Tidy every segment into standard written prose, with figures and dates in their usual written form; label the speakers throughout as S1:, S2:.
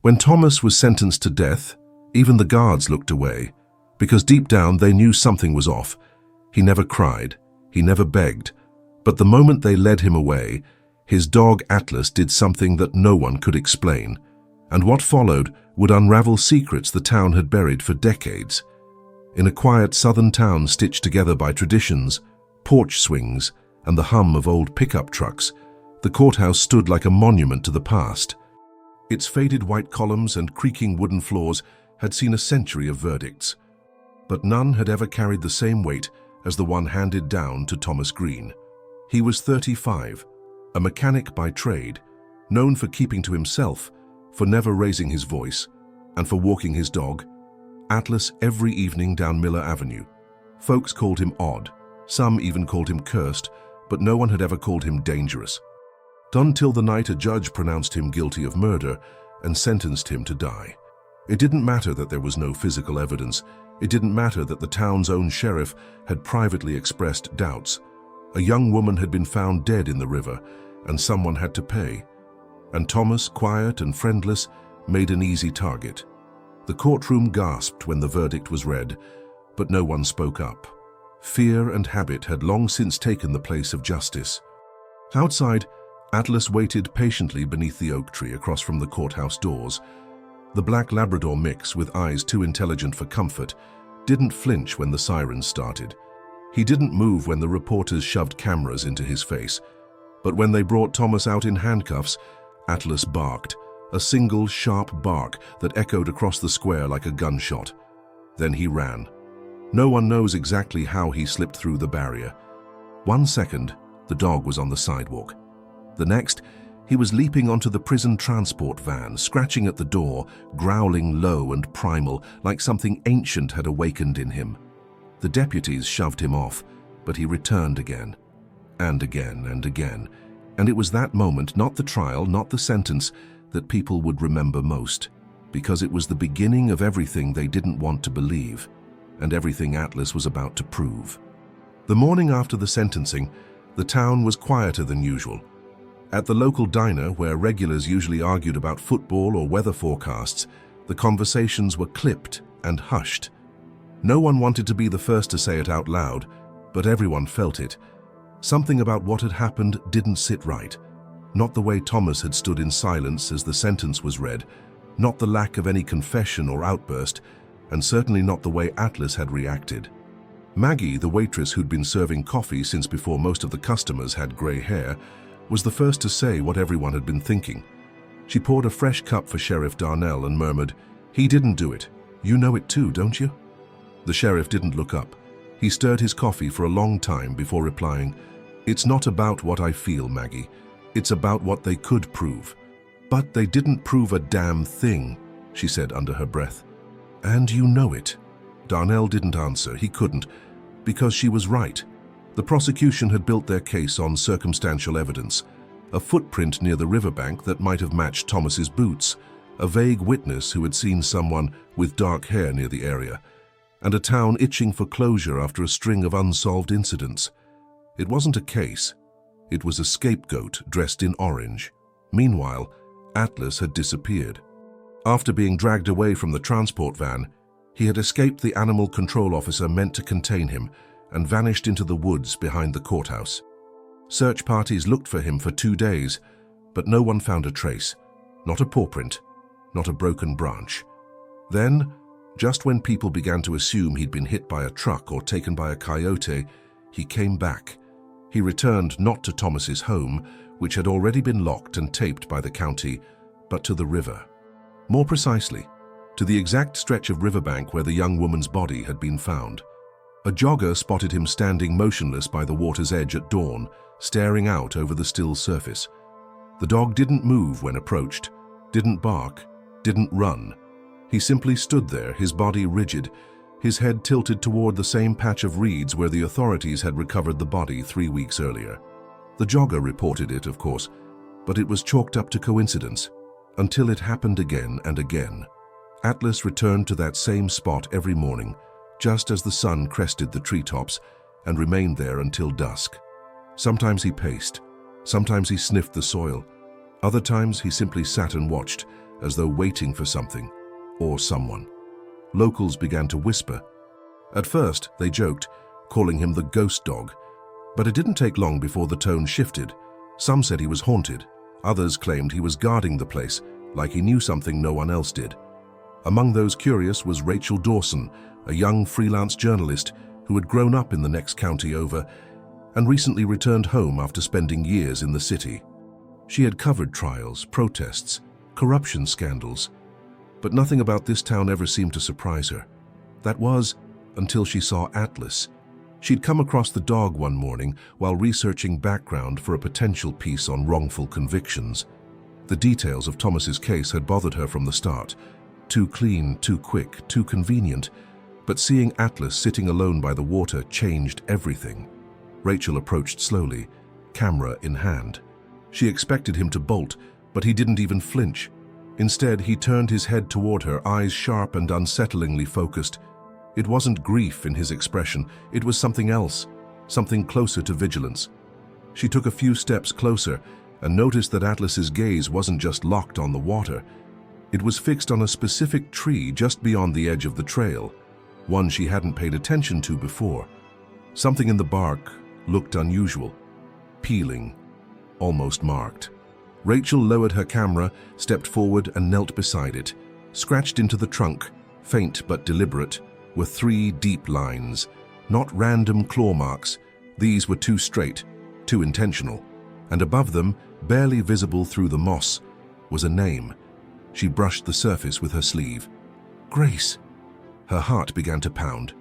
S1: When Thomas was sentenced to death, even the guards looked away, because deep down they knew something was off. He never cried, he never begged, but the moment they led him away, his dog Atlas did something that no one could explain, and what followed would unravel secrets the town had buried for decades. In a quiet southern town stitched together by traditions, porch swings, and the hum of old pickup trucks, the courthouse stood like a monument to the past. Its faded white columns and creaking wooden floors had seen a century of verdicts, but none had ever carried the same weight as the one handed down to Thomas Green. He was 35, a mechanic by trade, known for keeping to himself, for never raising his voice, and for walking his dog, Atlas, every evening down Miller Avenue. Folks called him odd, some even called him cursed, but no one had ever called him dangerous. Until the night a judge pronounced him guilty of murder and sentenced him to die. It didn't matter that there was no physical evidence. It didn't matter that the town's own sheriff had privately expressed doubts. A young woman had been found dead in the river, and someone had to pay. And Thomas, quiet and friendless, made an easy target. The courtroom gasped when the verdict was read, but no one spoke up. Fear and habit had long since taken the place of justice. Outside, Atlas waited patiently beneath the oak tree across from the courthouse doors. The black Labrador mix, with eyes too intelligent for comfort, didn't flinch when the sirens started. He didn't move when the reporters shoved cameras into his face. But when they brought Thomas out in handcuffs, Atlas barked, a single sharp bark that echoed across the square like a gunshot. Then he ran. No one knows exactly how he slipped through the barrier. 1 second, the dog was on the sidewalk. The next, he was leaping onto the prison transport van, scratching at the door, growling low and primal, like something ancient had awakened in him. The deputies shoved him off, but he returned again, and again and again. And it was that moment, not the trial, not the sentence, that people would remember most, because it was the beginning of everything they didn't want to believe, and everything Atlas was about to prove. The morning after the sentencing, the town was quieter than usual. At the local diner, where regulars usually argued about football or weather forecasts, the conversations were clipped and hushed. No one wanted to be the first to say it out loud, but everyone felt it. Something about what had happened didn't sit right. Not the way Thomas had stood in silence as the sentence was read, not the lack of any confession or outburst, and certainly not the way Atlas had reacted. Maggie, the waitress who'd been serving coffee since before most of the customers had gray hair, was the first to say what everyone had been thinking. She poured a fresh cup for Sheriff Darnell and murmured, "He didn't do it. You know it too, don't you?" The sheriff didn't look up. He stirred his coffee for a long time before replying, "It's not about what I feel, Maggie. It's about what they could prove." "But they didn't prove a damn thing," she said under her breath. "And you know it." Darnell didn't answer. He couldn't, because she was right. The prosecution had built their case on circumstantial evidence, a footprint near the riverbank that might have matched Thomas's boots, a vague witness who had seen someone with dark hair near the area, and a town itching for closure after a string of unsolved incidents. It wasn't a case. It was a scapegoat dressed in orange. Meanwhile, Atlas had disappeared. After being dragged away from the transport van, he had escaped the animal control officer meant to contain him and vanished into the woods behind the courthouse. Search parties looked for him for 2 days, but no one found a trace. Not a paw print, not a broken branch. Then, just when people began to assume he'd been hit by a truck or taken by a coyote, he came back. He returned not to Thomas's home, which had already been locked and taped by the county, but to the river. More precisely, to the exact stretch of riverbank where the young woman's body had been found. A jogger spotted him standing motionless by the water's edge at dawn, staring out over the still surface. The dog didn't move when approached, didn't bark, didn't run. He simply stood there, his body rigid, his head tilted toward the same patch of reeds where the authorities had recovered the body 3 weeks earlier. The jogger reported it, of course, but it was chalked up to coincidence, until it happened again and again. Atlas returned to that same spot every morning, just as the sun crested the treetops, and remained there until dusk. Sometimes he paced, sometimes he sniffed the soil, other times he simply sat and watched, as though waiting for something or someone. Locals began to whisper. At first, they joked, calling him the ghost dog. But it didn't take long before the tone shifted. Some said he was haunted. Others claimed he was guarding the place, like he knew something no one else did. Among those curious was Rachel Dawson, a young freelance journalist who had grown up in the next county over and recently returned home after spending years in the city. She had covered trials, protests, corruption scandals, but nothing about this town ever seemed to surprise her. That was until she saw Atlas. She'd come across the dog one morning while researching background for a potential piece on wrongful convictions. The details of Thomas's case had bothered her from the start. Too clean, too quick, too convenient. But seeing Atlas sitting alone by the water changed everything. Rachel approached slowly, camera in hand. She expected him to bolt, but he didn't even flinch. Instead, he turned his head toward her, eyes sharp and unsettlingly focused. It wasn't grief in his expression, it was something else, something closer to vigilance. She took a few steps closer and noticed that Atlas's gaze wasn't just locked on the water. It was fixed on a specific tree just beyond the edge of the trail, one she hadn't paid attention to before. Something in the bark looked unusual, peeling, almost marked. Rachel lowered her camera, stepped forward and knelt beside it. Scratched into the trunk, faint but deliberate, were 3 deep lines, not random claw marks. These were too straight, too intentional. And above them, barely visible through the moss, was a name. She brushed the surface with her sleeve. Grace. Her heart began to pound.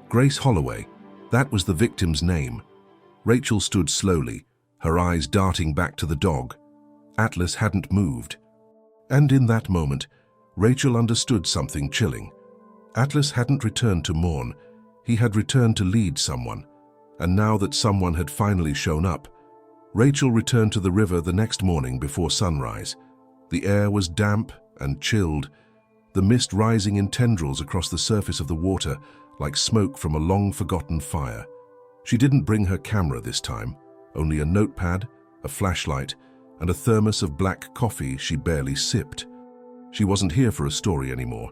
S1: Grace Holloway. That was the victim's name. Rachel stood slowly, her eyes darting back to the dog. Atlas hadn't moved. And in that moment, Rachel understood something chilling. Atlas hadn't returned to mourn. He had returned to lead someone. And now that someone had finally shown up, Rachel returned to the river the next morning before sunrise. The air was damp and chilled, the mist rising in tendrils across the surface of the water like smoke from a long-forgotten fire. She didn't bring her camera this time, only a notepad, a flashlight, and a thermos of black coffee she barely sipped. She wasn't here for a story anymore.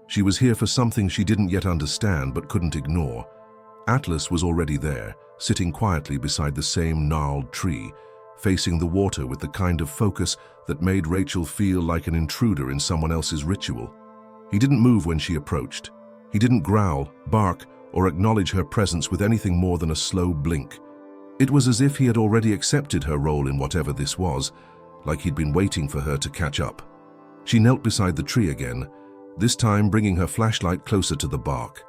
S1: She was here for something she didn't yet understand but couldn't ignore. Atlas was already there, sitting quietly beside the same gnarled tree, facing the water with the kind of focus that made Rachel feel like an intruder in someone else's ritual. He didn't move when she approached. He didn't growl, bark, or acknowledge her presence with anything more than a slow blink. It was as if he had already accepted her role in whatever this was, like he'd been waiting for her to catch up. She knelt beside the tree again, this time bringing her flashlight closer to the bark.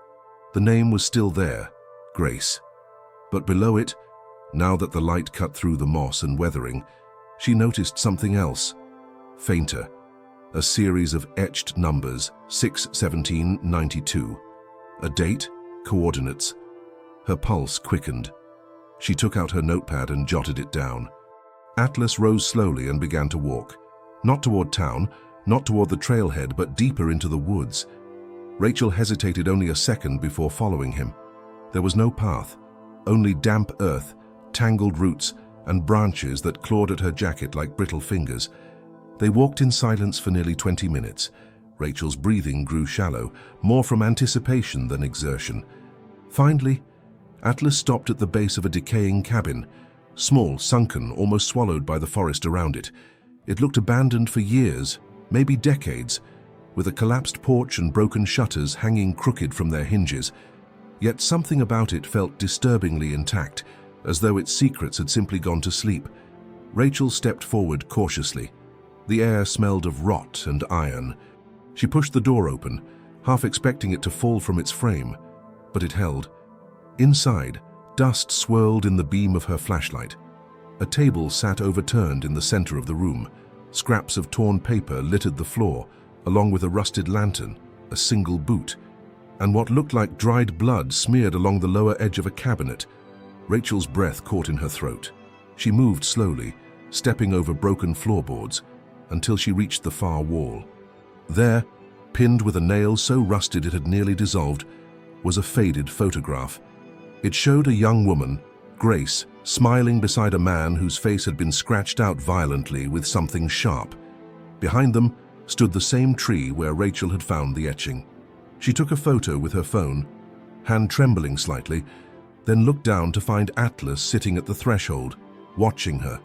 S1: The name was still there, Grace. But below it, now that the light cut through the moss and weathering, she noticed something else, fainter. A series of etched numbers, 6-17-92. A date, coordinates. Her pulse quickened. She took out her notepad and jotted it down. Atlas rose slowly and began to walk. Not toward town, not toward the trailhead, but deeper into the woods. Rachel hesitated only a second before following him. There was no path, only damp earth, tangled roots, and branches that clawed at her jacket like brittle fingers. They walked in silence for nearly 20 minutes. Rachel's breathing grew shallow, more from anticipation than exertion. Finally, Atlas stopped at the base of a decaying cabin, small, sunken, almost swallowed by the forest around it. It looked abandoned for years, maybe decades, with a collapsed porch and broken shutters hanging crooked from their hinges. Yet something about it felt disturbingly intact, as though its secrets had simply gone to sleep. Rachel stepped forward cautiously. The air smelled of rot and iron. She pushed the door open, half expecting it to fall from its frame, but it held. Inside, dust swirled in the beam of her flashlight. A table sat overturned in the center of the room. Scraps of torn paper littered the floor, along with a rusted lantern, a single boot, and what looked like dried blood smeared along the lower edge of a cabinet. Rachel's breath caught in her throat. She moved slowly, stepping over broken floorboards, until she reached the far wall. There, pinned with a nail so rusted it had nearly dissolved, was a faded photograph. It showed a young woman, Grace, smiling beside a man whose face had been scratched out violently with something sharp. Behind them, stood the same tree where Rachel had found the etching. She took a photo with her phone, hand trembling slightly, then looked down to find Atlas sitting at the threshold, watching her.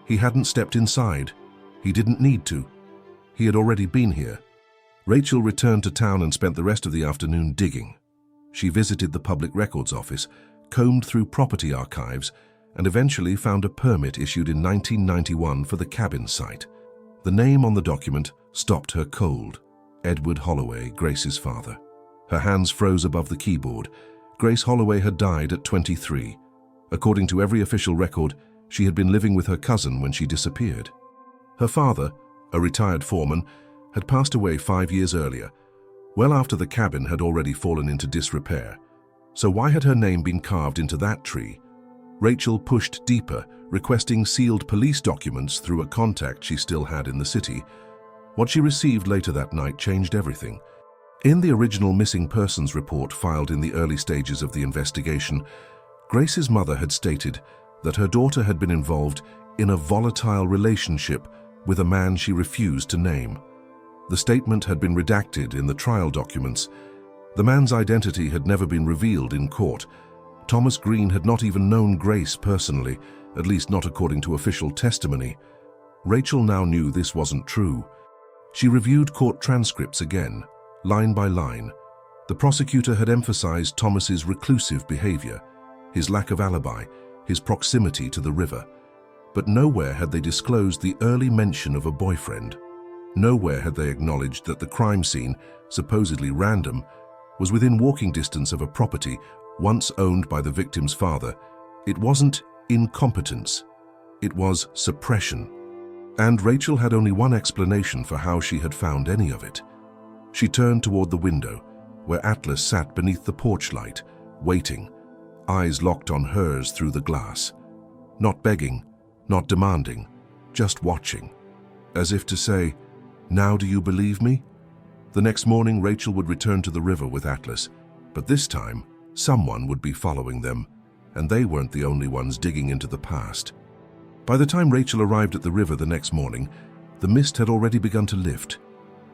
S1: He hadn't stepped inside. He didn't need to. He had already been here. Rachel returned to town and spent the rest of the afternoon digging. She visited the public records office, combed through property archives, and eventually found a permit issued in 1991 for the cabin site. The name on the document stopped her cold. Edward Holloway, Grace's father. Her hands froze above the keyboard. Grace Holloway had died at 23. According to every official record, she had been living with her cousin when she disappeared. Her father, a retired foreman, had passed away 5 years earlier, well after the cabin had already fallen into disrepair. So why had her name been carved into that tree? Rachel pushed deeper, requesting sealed police documents through a contact she still had in the city. What she received later that night changed everything. In the original missing persons report filed in the early stages of the investigation, Grace's mother had stated that her daughter had been involved in a volatile relationship with a man she refused to name. The statement had been redacted in the trial documents. The man's identity had never been revealed in court. Thomas Green had not even known Grace personally, at least not according to official testimony. Rachel now knew this wasn't true. She reviewed court transcripts again, line by line. The prosecutor had emphasized Thomas's reclusive behavior, his lack of alibi, his proximity to the river. But nowhere had they disclosed the early mention of a boyfriend. Nowhere had they acknowledged that the crime scene, supposedly random, was within walking distance of a property once owned by the victim's father. It wasn't incompetence. It was suppression. And Rachel had only one explanation for how she had found any of it. She turned toward the window, where Atlas sat beneath the porch light, waiting, eyes locked on hers through the glass. Not begging, not demanding, just watching, as if to say, "Now do you believe me?" The next morning, Rachel would return to the river with Atlas, but this time, someone would be following them, and they weren't the only ones digging into the past. By the time Rachel arrived at the river the next morning, the mist had already begun to lift,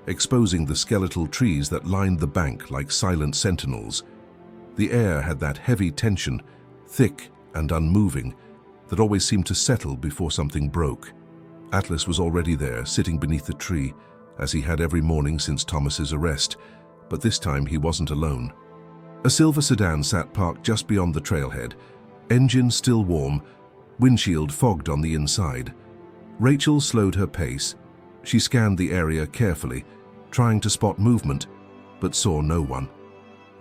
S1: exposing the skeletal trees that lined the bank like silent sentinels. The air had that heavy tension, thick and unmoving, that always seemed to settle before something broke. Atlas was already there, sitting beneath the tree, as he had every morning since Thomas's arrest, but this time he wasn't alone. A silver sedan sat parked just beyond the trailhead, engine still warm, windshield fogged on the inside. Rachel slowed her pace. She scanned the area carefully, trying to spot movement, but saw no one.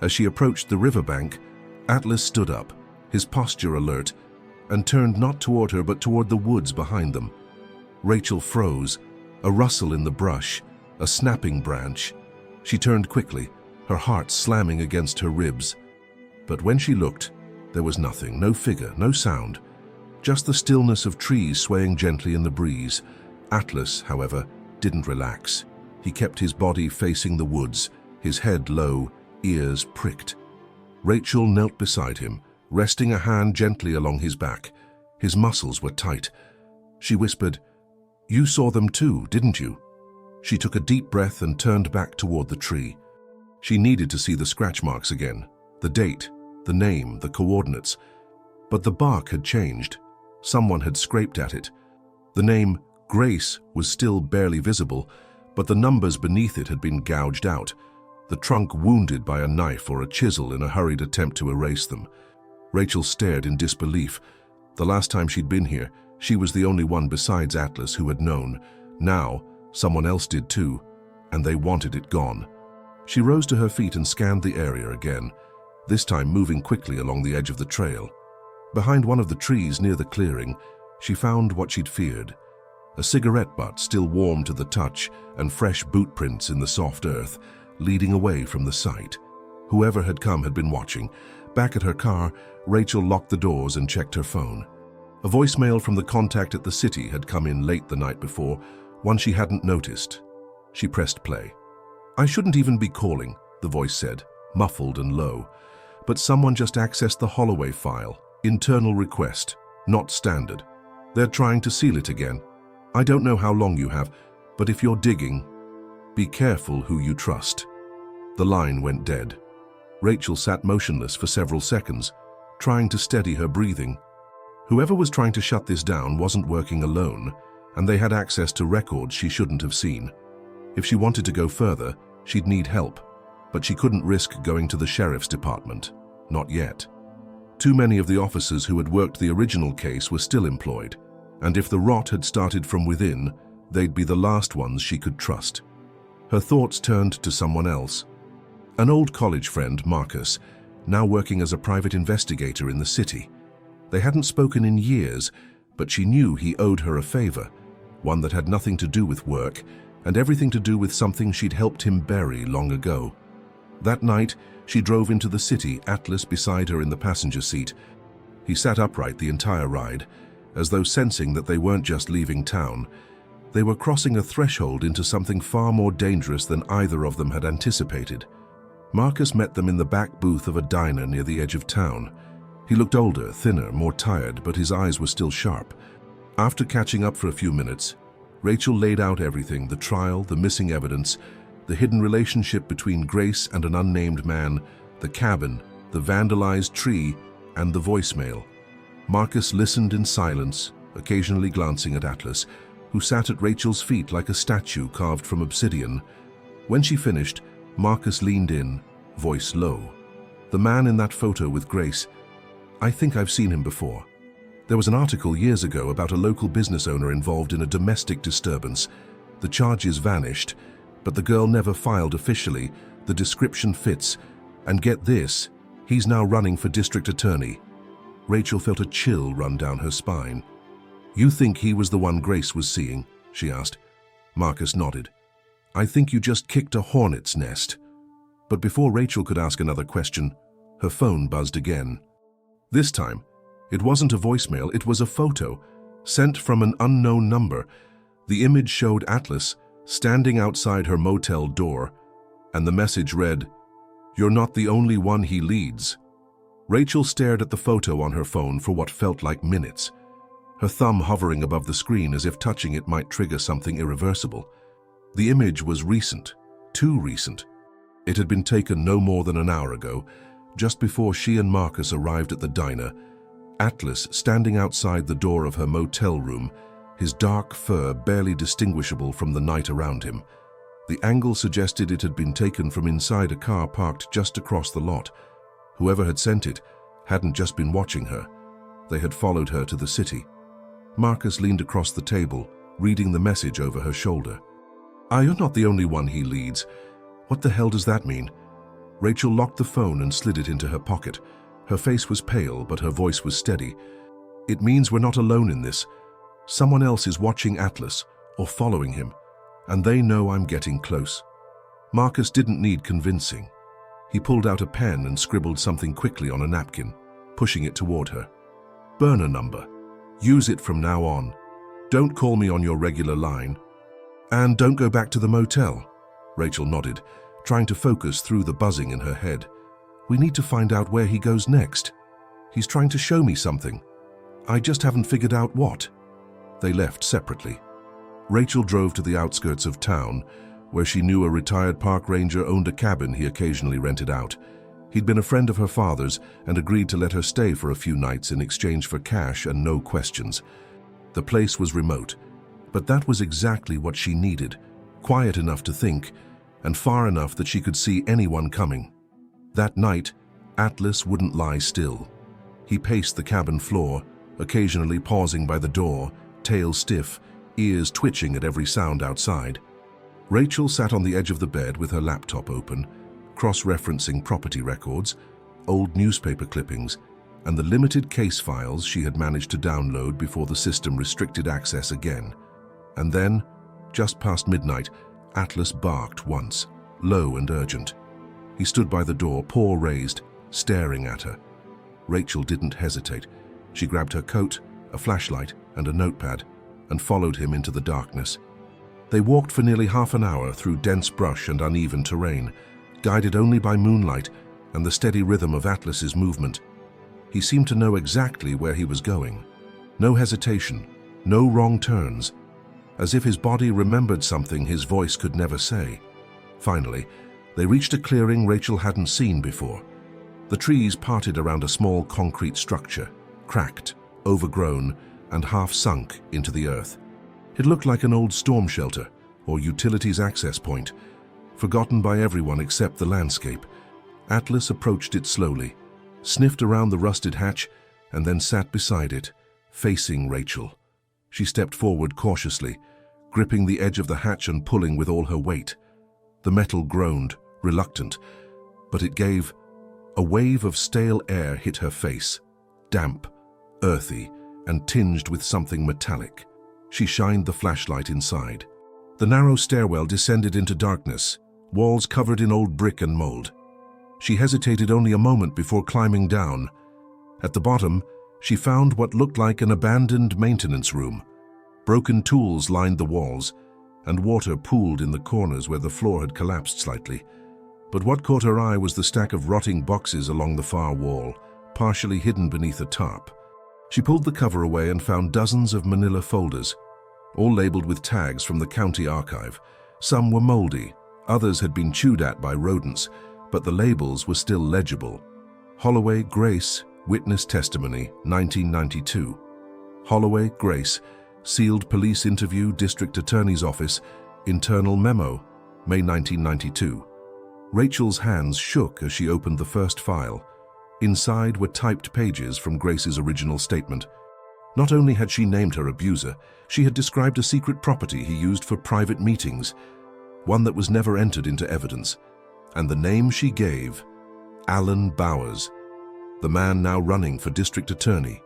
S1: As she approached the riverbank, Atlas stood up, his posture alert, and turned not toward her but toward the woods behind them. Rachel froze, a rustle in the brush, a snapping branch. She turned quickly, her heart slamming against her ribs. But when she looked, there was nothing, no figure, no sound, just the stillness of trees swaying gently in the breeze. Atlas, however, didn't relax. He kept his body facing the woods, his head low, ears pricked. Rachel knelt beside him, resting a hand gently along his back. His muscles were tight. She whispered, "You saw them too, didn't you?" She took a deep breath and turned back toward the tree. She needed to see the scratch marks again, the date, the name, the coordinates. But the bark had changed. Someone had scraped at it. The name Grace was still barely visible, but the numbers beneath it had been gouged out, the trunk wounded by a knife or a chisel in a hurried attempt to erase them. Rachel stared in disbelief. The last time she'd been here, she was the only one besides Atlas who had known. Now, someone else did too, and they wanted it gone. She rose to her feet and scanned the area again, this time moving quickly along the edge of the trail. Behind one of the trees near the clearing, she found what she'd feared. A cigarette butt still warm to the touch and fresh boot prints in the soft earth, leading away from the site. Whoever had come had been watching. Back at her car, Rachel locked the doors and checked her phone. A voicemail from the contact at the city had come in late the night before, one she hadn't noticed. She pressed play. "I shouldn't even be calling," the voice said, muffled and low. "But someone just accessed the Holloway file. Internal request, not standard. They're trying to seal it again. I don't know how long you have, but if you're digging..." Be careful who you trust. The line went dead. Rachel sat motionless for several seconds, trying to steady her breathing. Whoever was trying to shut this down wasn't working alone, and they had access to records she shouldn't have seen. If she wanted to go further, she'd need help, but she couldn't risk going to the sheriff's department. Not yet. Too many of the officers who had worked the original case were still employed, and if the rot had started from within, they'd be the last ones she could trust. Her thoughts turned to someone else. An old college friend, Marcus, now working as a private investigator in the city. They hadn't spoken in years, but she knew he owed her a favor, one that had nothing to do with work and everything to do with something she'd helped him bury long ago. That night, she drove into the city, Atlas beside her in the passenger seat. He sat upright the entire ride, as though sensing that they weren't just leaving town. They were crossing a threshold into something far more dangerous than either of them had anticipated. Marcus met them in the back booth of a diner near the edge of town. He looked older, thinner, more tired, but his eyes were still sharp. After catching up for a few minutes, Rachel laid out everything: the trial, the missing evidence, the hidden relationship between Grace and an unnamed man, the cabin, the vandalized tree, and the voicemail. Marcus listened in silence, occasionally glancing at Atlas, who sat at Rachel's feet like a statue carved from obsidian. When she finished, Marcus leaned in, voice low. "The man in that photo with Grace, I think I've seen him before. There was an article years ago about a local business owner involved in a domestic disturbance. The charges vanished, but the girl never filed officially. The description fits, and get this, he's now running for district attorney." Rachel felt a chill run down her spine. "You think he was the one Grace was seeing?" she asked. Marcus nodded. "I think you just kicked a hornet's nest." But before Rachel could ask another question, her phone buzzed again. This time, it wasn't a voicemail, it was a photo, sent from an unknown number. The image showed Atlas standing outside her motel door, and the message read, "You're not the only one he leads." Rachel stared at the photo on her phone for what felt like minutes, her thumb hovering above the screen as if touching it might trigger something irreversible. The image was recent, too recent. It had been taken no more than an hour ago, just before she and Marcus arrived at the diner. Atlas standing outside the door of her motel room, his dark fur barely distinguishable from the night around him. The angle suggested it had been taken from inside a car parked just across the lot. Whoever had sent it hadn't just been watching her. They had followed her to the city. Marcus leaned across the table, reading the message over her shoulder. "You're not the only one he leads. What the hell does that mean?" Rachel locked the phone and slid it into her pocket. Her face was pale, but her voice was steady. "It means we're not alone in this. Someone else is watching Atlas, or following him, and they know I'm getting close." Marcus didn't need convincing. He pulled out a pen and scribbled something quickly on a napkin, pushing it toward her. "Burner number. Use it from now on. Don't call me on your regular line. And don't go back to the motel." Rachel nodded, trying to focus through the buzzing in her head. "We need to find out where he goes next. He's trying to show me something. I just haven't figured out what." They left separately. Rachel drove to the outskirts of town, where she knew a retired park ranger owned a cabin he occasionally rented out. He'd been a friend of her father's and agreed to let her stay for a few nights in exchange for cash and no questions. The place was remote, but that was exactly what she needed, quiet enough to think, and far enough that she could see anyone coming. That night, Atlas wouldn't lie still. He paced the cabin floor, occasionally pausing by the door, tail stiff, ears twitching at every sound outside. Rachel sat on the edge of the bed with her laptop open, cross-referencing property records, old newspaper clippings, and the limited case files she had managed to download before the system restricted access again. And then, just past midnight, Atlas barked once, low and urgent. He stood by the door, paw raised, staring at her. Rachel didn't hesitate. She grabbed her coat, a flashlight, and a notepad, and followed him into the darkness. They walked for nearly half an hour through dense brush and uneven terrain, guided only by moonlight and the steady rhythm of Atlas's movement. He seemed to know exactly where he was going. No hesitation, no wrong turns. as if his body remembered something his voice could never say. Finally, they reached a clearing Rachel hadn't seen before. The trees parted around a small concrete structure, cracked, overgrown, and half sunk into the earth. It looked like an old storm shelter or utilities access point, forgotten by everyone except the landscape. Atlas approached it slowly, sniffed around the rusted hatch, and then sat beside it, facing Rachel. She stepped forward cautiously, gripping the edge of the hatch and pulling with all her weight. The metal groaned, reluctant, but it gave. A wave of stale air hit her face, damp, earthy, and tinged with something metallic. She shined the flashlight inside. The narrow stairwell descended into darkness, walls covered in old brick and mold. She hesitated only a moment before climbing down. At the bottom, she found what looked like an abandoned maintenance room. Broken tools lined the walls, and water pooled in the corners where the floor had collapsed slightly. But what caught her eye was the stack of rotting boxes along the far wall, partially hidden beneath a tarp. She pulled the cover away and found dozens of manila folders, all labeled with tags from the county archive. Some were moldy, others had been chewed at by rodents, but the labels were still legible. Holloway, Grace, Witness Testimony, 1992. Holloway, Grace, Sealed Police Interview, District Attorney's Office, Internal Memo, May 1992. Rachel's hands shook as she opened the first file. Inside were typed pages from Grace's original statement. Not only had she named her abuser, she had described a secret property he used for private meetings, one that was never entered into evidence. And the name she gave, Alan Bowers, the man now running for district attorney.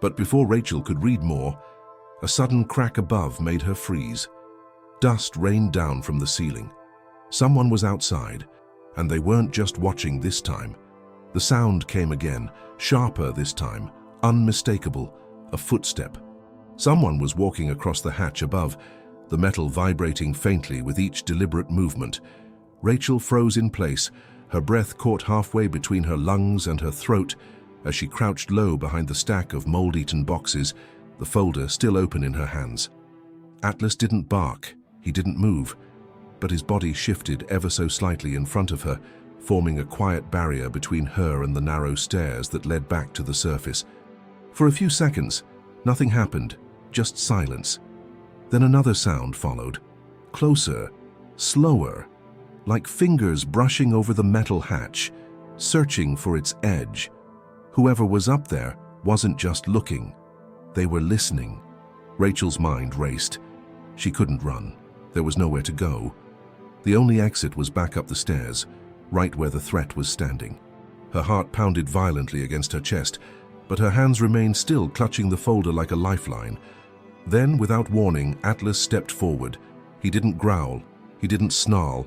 S1: But before Rachel could read more, a sudden crack above made her freeze. Dust rained down from the ceiling. Someone was outside, and they weren't just watching this time. The sound came again, sharper this time, unmistakable, a footstep. Someone was walking across the hatch above, the metal vibrating faintly with each deliberate movement. Rachel froze in place, her breath caught halfway between her lungs and her throat as she crouched low behind the stack of mold-eaten boxes, the folder still open in her hands. Atlas didn't bark, he didn't move, but his body shifted ever so slightly in front of her, forming a quiet barrier between her and the narrow stairs that led back to the surface. For a few seconds, nothing happened, just silence. Then another sound followed, closer, slower, like fingers brushing over the metal hatch, searching for its edge. Whoever was up there wasn't just looking, they were listening. Rachel's mind raced. She couldn't run. There was nowhere to go. The only exit was back up the stairs, right where the threat was standing. Her heart pounded violently against her chest, but her hands remained still, clutching the folder like a lifeline. Then, without warning, Atlas stepped forward. He didn't growl, he didn't snarl.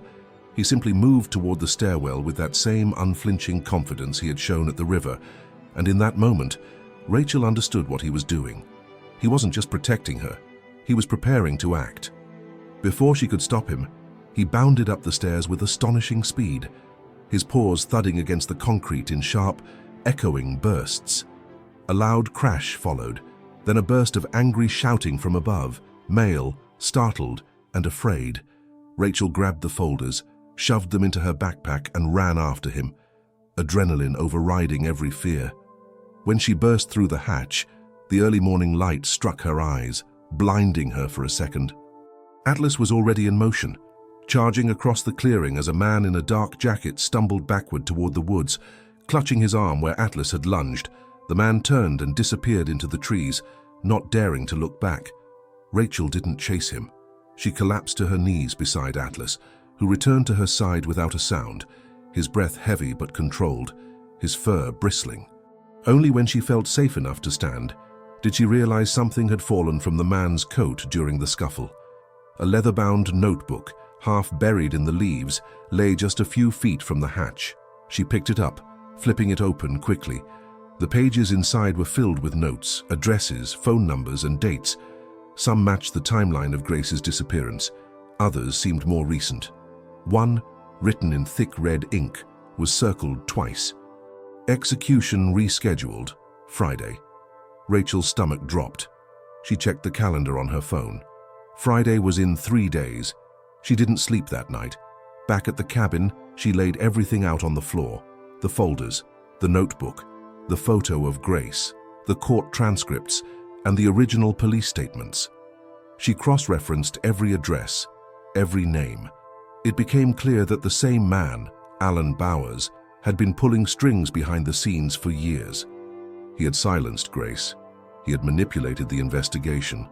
S1: He simply moved toward the stairwell with that same unflinching confidence he had shown at the river, and in that moment, Rachel understood what he was doing. He wasn't just protecting her, he was preparing to act. Before she could stop him, he bounded up the stairs with astonishing speed, his paws thudding against the concrete in sharp, echoing bursts. A loud crash followed, then a burst of angry shouting from above, male, startled, and afraid. Rachel grabbed the folders, shoved them into her backpack, and ran after him, adrenaline overriding every fear. When she burst through the hatch, the early morning light struck her eyes, blinding her for a second. Atlas was already in motion, charging across the clearing as a man in a dark jacket stumbled backward toward the woods, clutching his arm where Atlas had lunged. The man turned and disappeared into the trees, not daring to look back. Rachel didn't chase him. She collapsed to her knees beside Atlas, who returned to her side without a sound, his breath heavy but controlled, his fur bristling. Only when she felt safe enough to stand did she realize something had fallen from the man's coat during the scuffle. A leather-bound notebook, half buried in the leaves, lay just a few feet from the hatch. She picked it up, flipping it open quickly. The pages inside were filled with notes, addresses, phone numbers, and dates. Some matched the timeline of Grace's disappearance. Others seemed more recent. One, written in thick red ink, was circled twice. Execution rescheduled, Friday. Rachel's stomach dropped. She checked the calendar on her phone. Friday was in 3 days. She didn't sleep that night. Back at the cabin, she laid everything out on the floor. The folders, the notebook, the photo of Grace, the court transcripts, and the original police statements. She cross-referenced every address, every name. It became clear that the same man, Alan Bowers, had been pulling strings behind the scenes for years. He had silenced Grace. He had manipulated the investigation.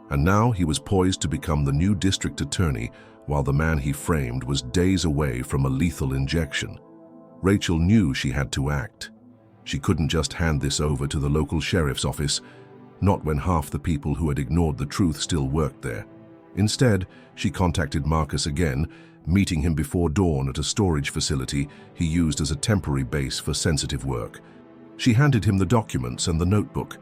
S1: And now he was poised to become the new district attorney, while the man he framed was days away from a lethal injection. Rachel knew she had to act. She couldn't just hand this over to the local sheriff's office, not when half the people who had ignored the truth still worked there. Instead, she contacted Marcus again, meeting him before dawn at a storage facility he used as a temporary base for sensitive work. She handed him the documents and the notebook.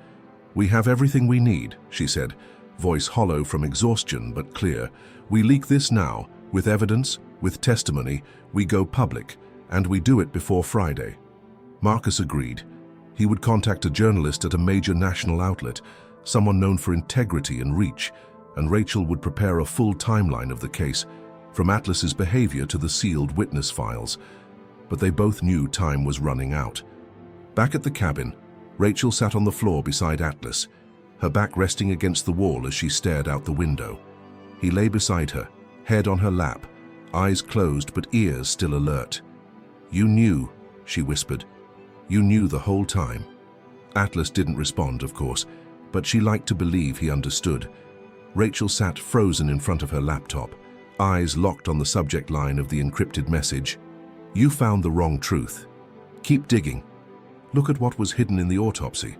S1: "We have everything we need," she said, voice hollow from exhaustion but clear. "We leak this now, with evidence, with testimony, we go public, and we do it before Friday." Marcus agreed. He would contact a journalist at a major national outlet, someone known for integrity and reach, and Rachel would prepare a full timeline of the case, from Atlas's behavior to the sealed witness files. But they both knew time was running out. Back at the cabin, Rachel sat on the floor beside Atlas, her back resting against the wall as she stared out the window. He lay beside her, head on her lap, eyes closed but ears still alert. "You knew," she whispered. "You knew the whole time." Atlas didn't respond, of course, but she liked to believe he understood. Rachel sat frozen in front of her laptop, eyes locked on the subject line of the encrypted message. "You found the wrong truth. Keep digging. Look at what was hidden in the autopsy.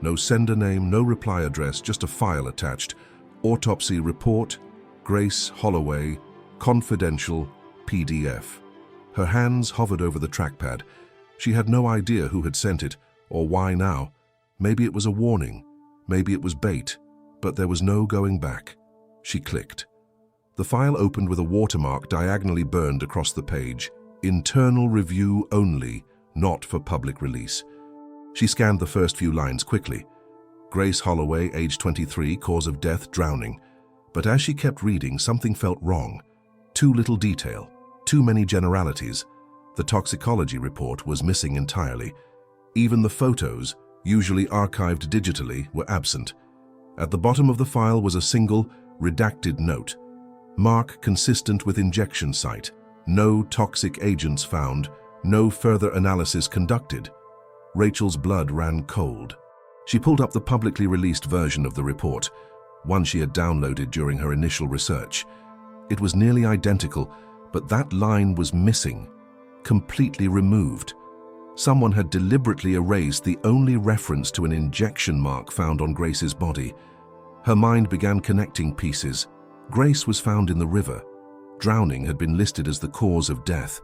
S1: No sender name, no reply address, just a file attached. Autopsy report, Grace Holloway, confidential, PDF." Her hands hovered over the trackpad. She had no idea who had sent it, or why now. Maybe it was a warning, maybe it was bait, but there was no going back. She clicked. The file opened with a watermark diagonally burned across the page. "Internal review only, not for public release." She scanned the first few lines quickly. Grace Holloway, age 23, cause of death, drowning. But as she kept reading, something felt wrong. Too little detail, too many generalities. The toxicology report was missing entirely. Even the photos, usually archived digitally, were absent. At the bottom of the file was a single, redacted note. "Mark consistent with injection site. No toxic agents found. No further analysis conducted." Rachel's blood ran cold. She pulled up the publicly released version of the report, one she had downloaded during her initial research. It was nearly identical, but that line was missing, completely removed. Someone had deliberately erased the only reference to an injection mark found on Grace's body. Her mind began connecting pieces. Grace was found in the river. Drowning had been listed as the cause of death.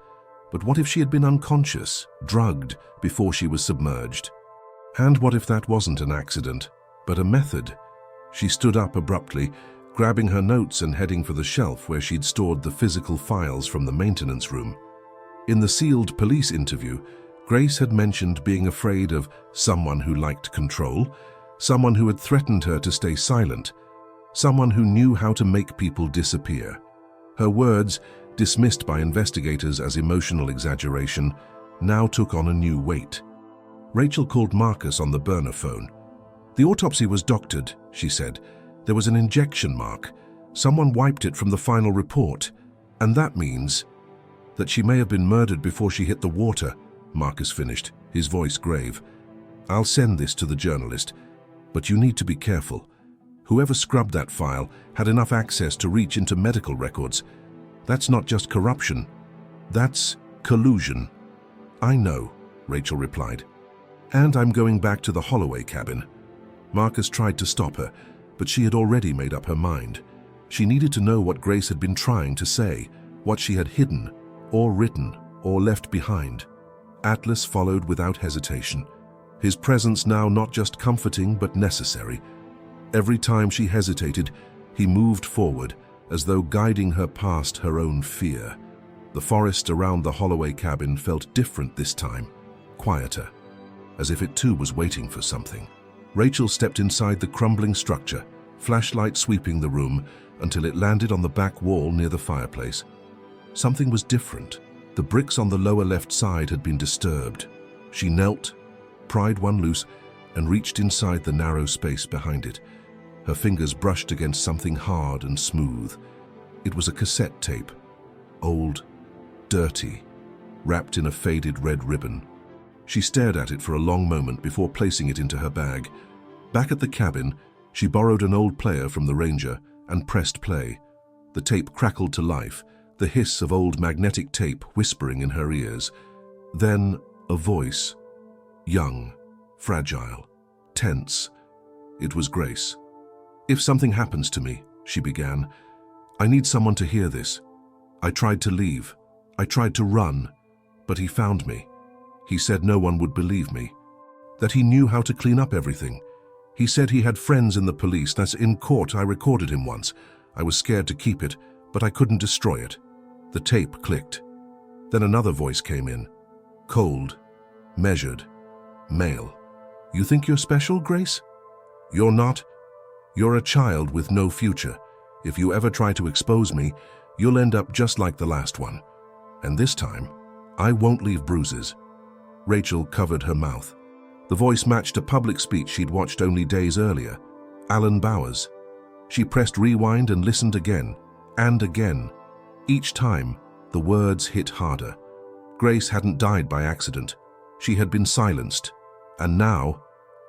S1: But what if she had been unconscious, drugged, before she was submerged? And what if that wasn't an accident, but a method? She stood up abruptly, grabbing her notes and heading for the shelf where she'd stored the physical files from the maintenance room. In the sealed police interview, Grace had mentioned being afraid of someone who liked control, someone who had threatened her to stay silent, someone who knew how to make people disappear. Her words, dismissed by investigators as emotional exaggeration, now took on a new weight. Rachel called Marcus on the burner phone. "The autopsy was doctored," she said. "There was an injection mark. Someone wiped it from the final report. And that means that she may have been murdered before she hit the water," Marcus finished, his voice grave. "I'll send this to the journalist, but you need to be careful. Whoever scrubbed that file had enough access to reach into medical records. That's not just corruption. That's collusion." "I know," Rachel replied. "And I'm going back to the Holloway cabin." Marcus tried to stop her, but she had already made up her mind. She needed to know what Grace had been trying to say, what she had hidden, or written, or left behind. Atlas followed without hesitation, his presence now not just comforting but necessary. Every time she hesitated, he moved forward, as though guiding her past her own fear. The forest around the Holloway cabin felt different this time, quieter, as if it too was waiting for something. Rachel stepped inside the crumbling structure, flashlight sweeping the room until it landed on the back wall near the fireplace. Something was different. The bricks on the lower left side had been disturbed. She knelt, pried one loose, and reached inside the narrow space behind it. Her fingers brushed against something hard and smooth. It was a cassette tape, old, dirty, wrapped in a faded red ribbon. She stared at it for a long moment before placing it into her bag. Back at the cabin, she borrowed an old player from the Ranger and pressed play. The tape crackled to life, the hiss of old magnetic tape whispering in her ears. Then a voice, young, fragile, tense. It was Grace. "If something happens to me," she began, "I need someone to hear this. I tried to leave. I tried to run, but he found me. He said no one would believe me, that he knew how to clean up everything. He said he had friends in the police, that in court I recorded him once. I was scared to keep it, but I couldn't destroy it." The tape clicked. Then another voice came in, cold, measured, male. "You think you're special, Grace? You're not. You're a child with no future. If you ever try to expose me, you'll end up just like the last one. And this time, I won't leave bruises." Rachel covered her mouth. The voice matched a public speech she'd watched only days earlier, Alan Bowers. She pressed rewind and listened again, and again. Each time, the words hit harder. Grace hadn't died by accident. She had been silenced. And now,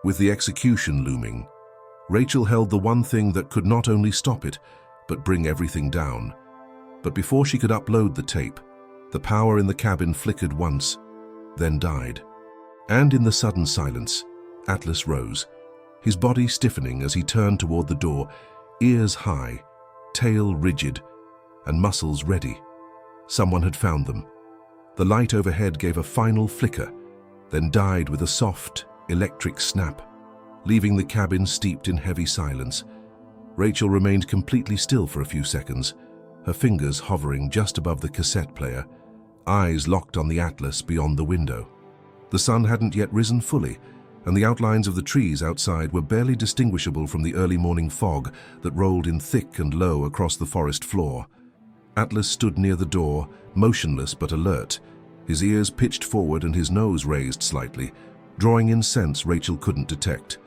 S1: with the execution looming, Rachel held the one thing that could not only stop it, but bring everything down. But before she could upload the tape, the power in the cabin flickered once, then died. And in the sudden silence, Atlas rose, his body stiffening as he turned toward the door, ears high, tail rigid, and muscles ready. Someone had found them. The light overhead gave a final flicker, then died with a soft, electric snap, leaving the cabin steeped in heavy silence. Rachel remained completely still for a few seconds, her fingers hovering just above the cassette player, eyes locked on the Atlas beyond the window. The sun hadn't yet risen fully, and the outlines of the trees outside were barely distinguishable from the early morning fog that rolled in thick and low across the forest floor. Atlas stood near the door, motionless but alert, his ears pitched forward and his nose raised slightly, drawing in scents Rachel couldn't detect.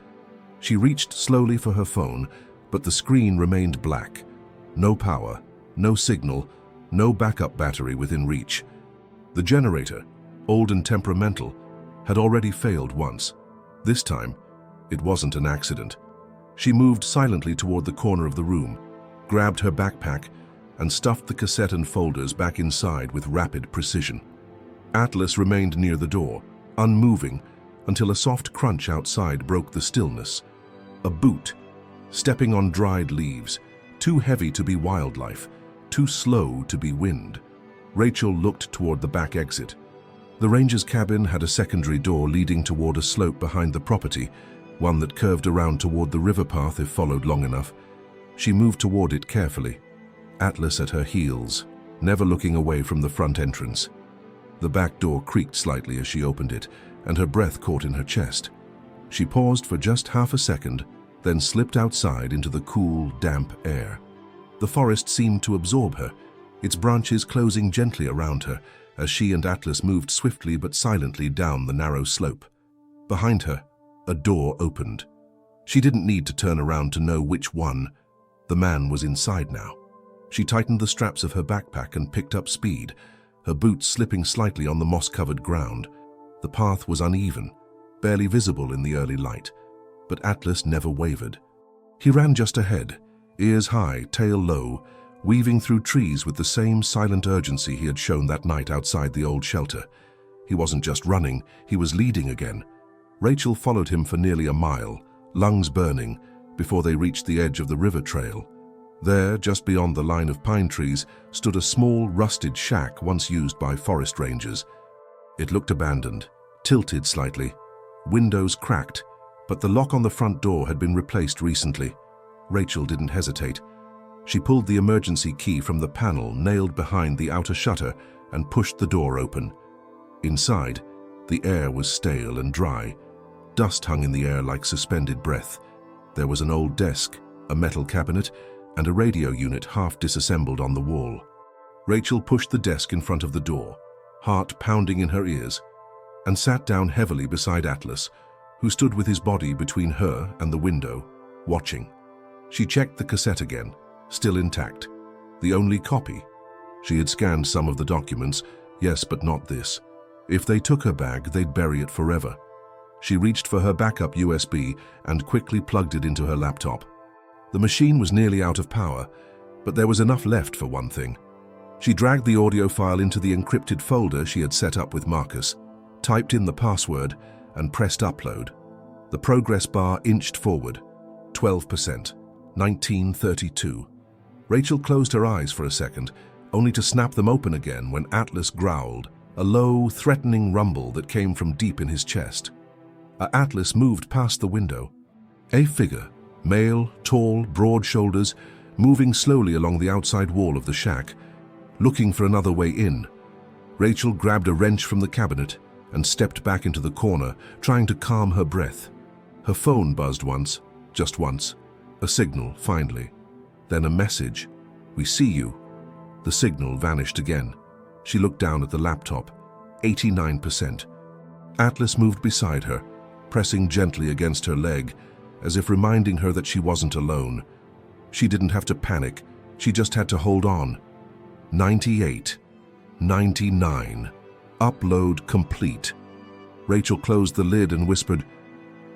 S1: She reached slowly for her phone, but the screen remained black. No power, no signal, no backup battery within reach. The generator, old and temperamental, had already failed once. This time, it wasn't an accident. She moved silently toward the corner of the room, grabbed her backpack, and stuffed the cassette and folders back inside with rapid precision. Atlas remained near the door, unmoving, until a soft crunch outside broke the stillness. A boot, stepping on dried leaves, too heavy to be wildlife, too slow to be wind. Rachel looked toward the back exit. The ranger's cabin had a secondary door leading toward a slope behind the property, one that curved around toward the river path if followed long enough. She moved toward it carefully, Atlas at her heels, never looking away from the front entrance. The back door creaked slightly as she opened it, and her breath caught in her chest. She paused for just half a second, then slipped outside into the cool, damp air. The forest seemed to absorb her, its branches closing gently around her as she and Atlas moved swiftly but silently down the narrow slope. Behind her, a door opened. She didn't need to turn around to know which one. The man was inside now. She tightened the straps of her backpack and picked up speed, her boots slipping slightly on the moss-covered ground. The path was uneven, barely visible in the early light, but Atlas never wavered. He ran just ahead, ears high, tail low, weaving through trees with the same silent urgency he had shown that night outside the old shelter. He wasn't just running, he was leading again. Rachel followed him for nearly a mile, lungs burning, before they reached the edge of the river trail. There, just beyond the line of pine trees, stood a small, rusted shack once used by forest rangers. It looked abandoned, tilted slightly, windows cracked, but the lock on the front door had been replaced recently. Rachel didn't hesitate. She pulled the emergency key from the panel nailed behind the outer shutter and pushed the door open. Inside, the air was stale and dry. Dust hung in the air like suspended breath. There was an old desk, a metal cabinet, and a radio unit half disassembled on the wall. Rachel pushed the desk in front of the door, heart pounding in her ears, and sat down heavily beside Atlas, who stood with his body between her and the window, watching. She checked the cassette again, still intact. The only copy. She had scanned some of the documents, yes, but not this. If they took her bag, they'd bury it forever. She reached for her backup USB and quickly plugged it into her laptop. The machine was nearly out of power, but there was enough left for one thing. She dragged the audio file into the encrypted folder she had set up with Marcus, typed in the password, and pressed upload. The progress bar inched forward. 12%. 1932. Rachel closed her eyes for a second, only to snap them open again when Atlas growled, a low, threatening rumble that came from deep in his chest. Atlas moved past the window. A figure, male, tall, broad shoulders, moving slowly along the outside wall of the shack, looking for another way in. Rachel grabbed a wrench from the cabinet and stepped back into the corner, trying to calm her breath. Her phone buzzed once, just once. A signal, finally. Then a message. "We see you." The signal vanished again. She looked down at the laptop. 89%. Atlas moved beside her, pressing gently against her leg, as if reminding her that she wasn't alone. She didn't have to panic, she just had to hold on. 98. 99. Upload complete. Rachel closed the lid and whispered,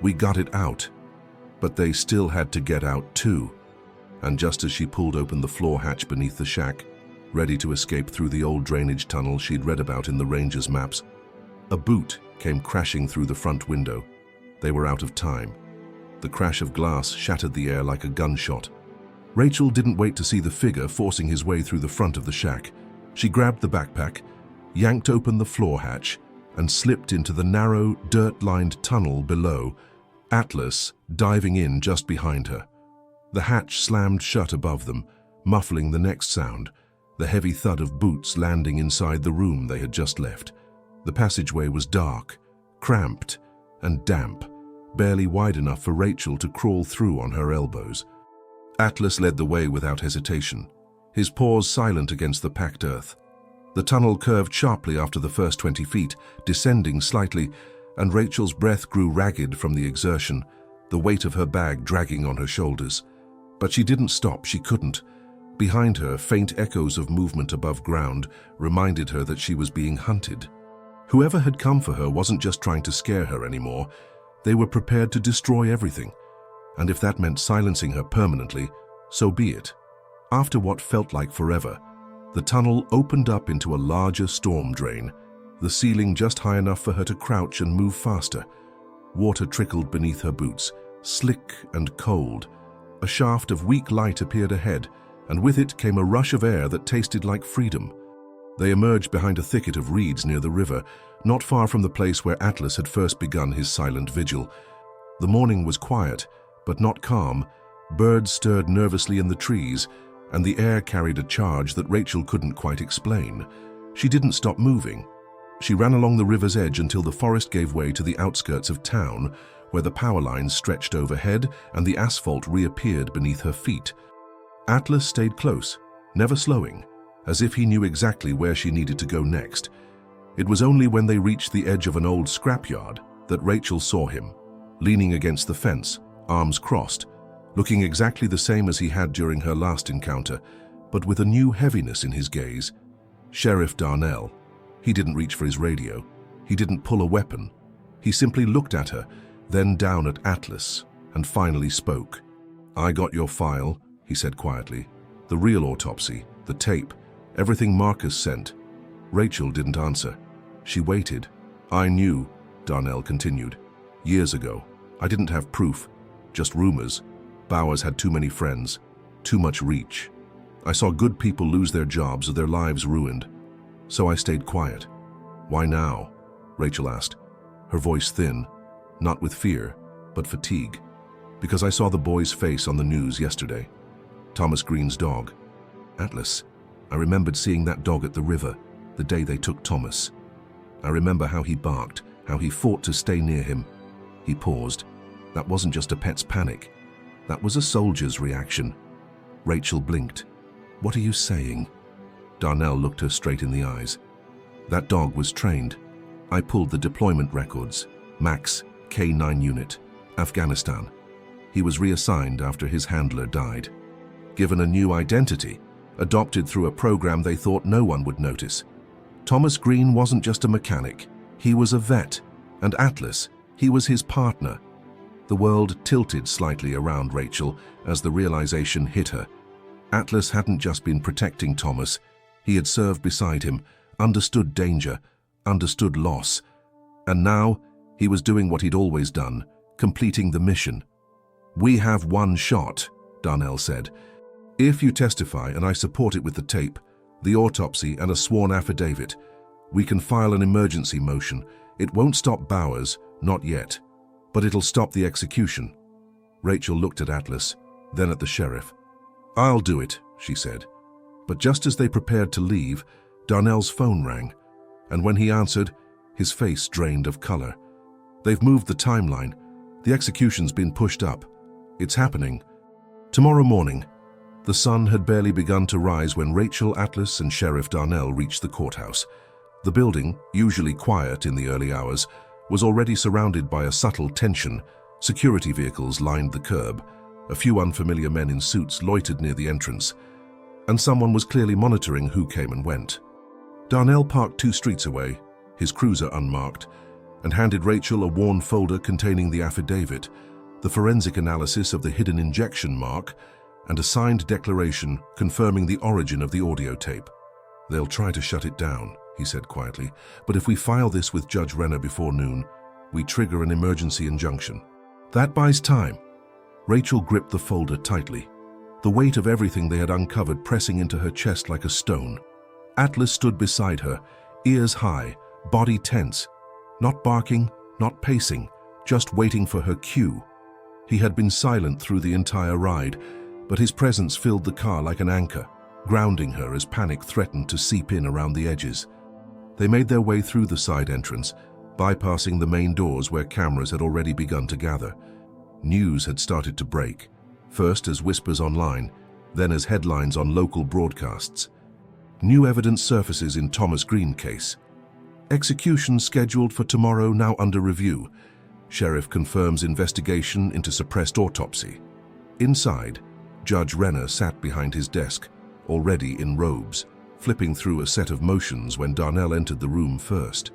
S1: "We got it out." But they still had to get out too. And just as she pulled open the floor hatch beneath the shack, ready to escape through the old drainage tunnel she'd read about in the ranger's maps, a boot came crashing through the front window. They were out of time. The crash of glass shattered the air like a gunshot. Rachel didn't wait to see the figure forcing his way through the front of the shack. She grabbed the backpack, yanked open the floor hatch, and slipped into the narrow, dirt-lined tunnel below, Atlas diving in just behind her. The hatch slammed shut above them, muffling the next sound, the heavy thud of boots landing inside the room they had just left. The passageway was dark, cramped, and damp, barely wide enough for Rachel to crawl through on her elbows. Atlas led the way without hesitation, his paws silent against the packed earth. The tunnel curved sharply after the first 20 feet, descending slightly, and Rachel's breath grew ragged from the exertion, the weight of her bag dragging on her shoulders. But she didn't stop, she couldn't. Behind her, faint echoes of movement above ground reminded her that she was being hunted. Whoever had come for her wasn't just trying to scare her anymore. They were prepared to destroy everything. And if that meant silencing her permanently, so be it. After what felt like forever, the tunnel opened up into a larger storm drain, the ceiling just high enough for her to crouch and move faster. Water trickled beneath her boots, slick and cold. A shaft of weak light appeared ahead, and with it came a rush of air that tasted like freedom. They emerged behind a thicket of reeds near the river, not far from the place where Atlas had first begun his silent vigil. The morning was quiet, but not calm. Birds stirred nervously in the trees, and the air carried a charge that Rachel couldn't quite explain. She didn't stop moving. She ran along the river's edge until the forest gave way to the outskirts of town, where the power lines stretched overhead and the asphalt reappeared beneath her feet. Atlas stayed close, never slowing, as if he knew exactly where she needed to go next. It was only when they reached the edge of an old scrapyard that Rachel saw him, leaning against the fence, arms crossed, looking exactly the same as he had during her last encounter, but with a new heaviness in his gaze. Sheriff Darnell. He didn't reach for his radio. He didn't pull a weapon. He simply looked at her, then down at Atlas, and finally spoke. "I got your file," he said quietly. "The real autopsy, the tape, everything Marcus sent." Rachel didn't answer. She waited. "I knew," Darnell continued. "Years ago. I didn't have proof, just rumors. Bowers had too many friends, too much reach. I saw good people lose their jobs or their lives ruined. So I stayed quiet." "Why now?" Rachel asked, her voice thin, not with fear, but fatigue. "Because I saw the boy's face on the news yesterday. Thomas Green's dog. Atlas, I remembered seeing that dog at the river, the day they took Thomas. I remember how he barked, how he fought to stay near him." He paused. "That wasn't just a pet's panic. That was a soldier's reaction. Rachel blinked. "What are you saying?" Darnell looked her straight in the eyes. "That dog was trained. I pulled the deployment records. Max, K9 unit, Afghanistan. He was reassigned after his handler died. Given a new identity, adopted through a program they thought no one would notice. Thomas Green wasn't just a mechanic. He was a vet. And Atlas, he was his partner." The world tilted slightly around Rachel as the realization hit her. Atlas hadn't just been protecting Thomas. He had served beside him, understood danger, understood loss. And now, he was doing what he'd always done, completing the mission. "We have one shot," Darnell said. "If you testify and I support it with the tape, the autopsy and a sworn affidavit, we can file an emergency motion. It won't stop Bowers, not yet, but it'll stop the execution." Rachel looked at Atlas, then at the sheriff. "I'll do it," she said. But just as they prepared to leave, Darnell's phone rang, and when he answered, his face drained of color. "They've moved the timeline. The execution's been pushed up. It's happening tomorrow morning." The sun had barely begun to rise when Rachel, Atlas, and Sheriff Darnell reached the courthouse. The building, usually quiet in the early hours, was already surrounded by a subtle tension. Security vehicles lined the curb. A few unfamiliar men in suits loitered near the entrance, and someone was clearly monitoring who came and went. Darnell parked 2 streets away, his cruiser unmarked, and handed Rachel a worn folder containing the affidavit, the forensic analysis of the hidden injection mark, and a signed declaration confirming the origin of the audio tape. "They'll try to shut it down," he said quietly, "but if we file this with Judge Renner before noon, we trigger an emergency injunction. That buys time." Rachel gripped the folder tightly, the weight of everything they had uncovered pressing into her chest like a stone. Atlas stood beside her, ears high, body tense, not barking, not pacing, just waiting for her cue. He had been silent through the entire ride, but his presence filled the car like an anchor, grounding her as panic threatened to seep in around the edges. They made their way through the side entrance, bypassing the main doors where cameras had already begun to gather. News had started to break, first as whispers online, then as headlines on local broadcasts. New evidence surfaces in Thomas Green case. Execution scheduled for tomorrow now under review. Sheriff confirms investigation into suppressed autopsy. Inside, Judge Renner sat behind his desk, already in robes, flipping through a set of motions when Darnell entered the room first.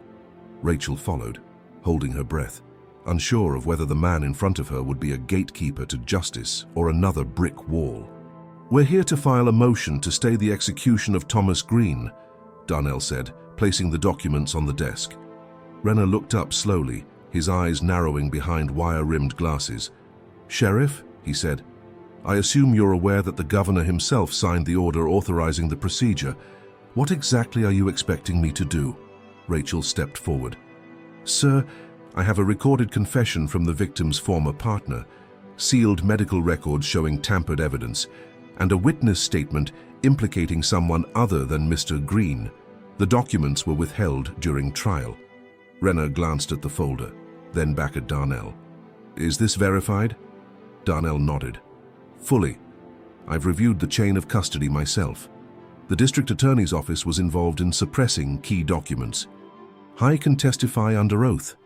S1: Rachel followed, holding her breath, unsure of whether the man in front of her would be a gatekeeper to justice or another brick wall. "We're here to file a motion to stay the execution of Thomas Green," Darnell said, placing the documents on the desk. Renner looked up slowly, his eyes narrowing behind wire-rimmed glasses. "Sheriff," he said, "I assume you're aware that the governor himself signed the order authorizing the procedure. What exactly are you expecting me to do?" Rachel stepped forward. "Sir, I have a recorded confession from the victim's former partner, sealed medical records showing tampered evidence, and a witness statement implicating someone other than Mr. Green. The documents were withheld during trial." Renner glanced at the folder, then back at Darnell. "Is this verified?" Darnell nodded. "Fully. I've reviewed the chain of custody myself. The district attorney's office was involved in suppressing key documents. I can testify under oath."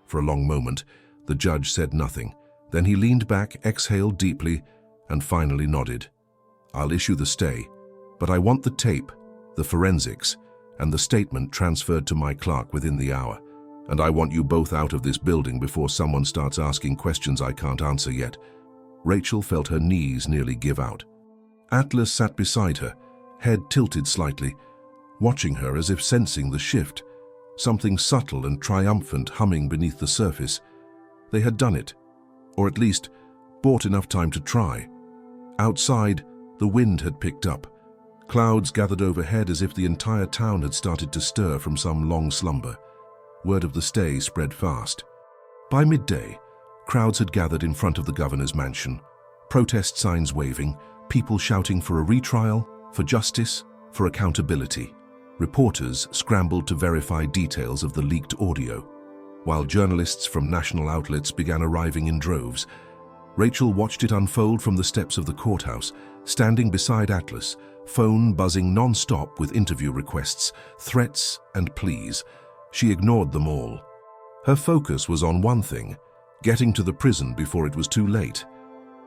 S1: For a long moment, the judge said nothing. Then he leaned back, exhaled deeply, and finally nodded. "I'll issue the stay, but I want the tape, the forensics, and the statement transferred to my clerk within the hour. And I want you both out of this building before someone starts asking questions I can't answer yet." Rachel felt her knees nearly give out. Atlas sat beside her, head tilted slightly, watching her as if sensing the shift, something subtle and triumphant humming beneath the surface. They had done it, or at least bought enough time to try. Outside, the wind had picked up. Clouds gathered overhead as if the entire town had started to stir from some long slumber. Word of the stay spread fast. By midday, crowds had gathered in front of the governor's mansion, protest signs waving, people shouting for a retrial, for justice, for accountability. Reporters scrambled to verify details of the leaked audio, while journalists from national outlets began arriving in droves. Rachel watched it unfold from the steps of the courthouse, standing beside Atlas, phone buzzing non-stop with interview requests, threats, and pleas. She ignored them all. Her focus was on one thing: getting to the prison before it was too late.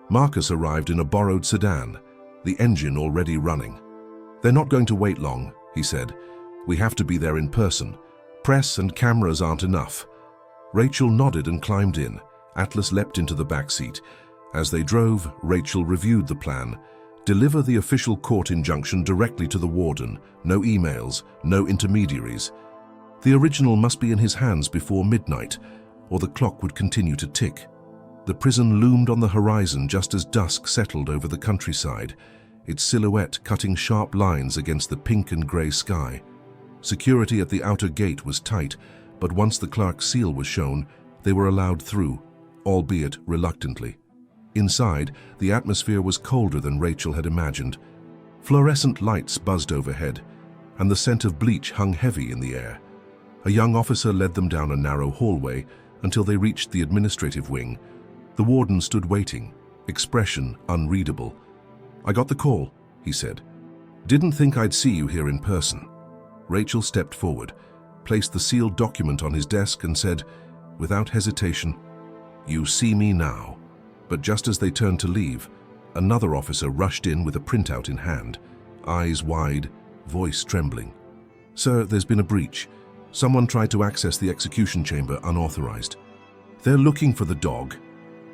S1: Marcus arrived in a borrowed sedan, the engine already running. "They're not going to wait long," he said. "We have to be there in person. Press and cameras aren't enough." Rachel nodded and climbed in. Atlas leapt into the back seat. As they drove, Rachel reviewed the plan. Deliver the official court injunction directly to the warden. No emails, no intermediaries. The original must be in his hands before midnight, or the clock would continue to tick. The prison loomed on the horizon just as dusk settled over the countryside, its silhouette cutting sharp lines against the pink and grey sky. Security at the outer gate was tight, but once the clerk's seal was shown, they were allowed through, albeit reluctantly. Inside, the atmosphere was colder than Rachel had imagined. Fluorescent lights buzzed overhead, and the scent of bleach hung heavy in the air. A young officer led them down a narrow hallway until they reached the administrative wing. The warden stood waiting, expression unreadable. "I got the call," he said. "Didn't think I'd see you here in person." Rachel stepped forward, placed the sealed document on his desk and said, without hesitation, "You see me now." But just as they turned to leave, another officer rushed in with a printout in hand, eyes wide, voice trembling. "Sir, there's been a breach. Someone tried to access the execution chamber unauthorized. They're looking for the dog."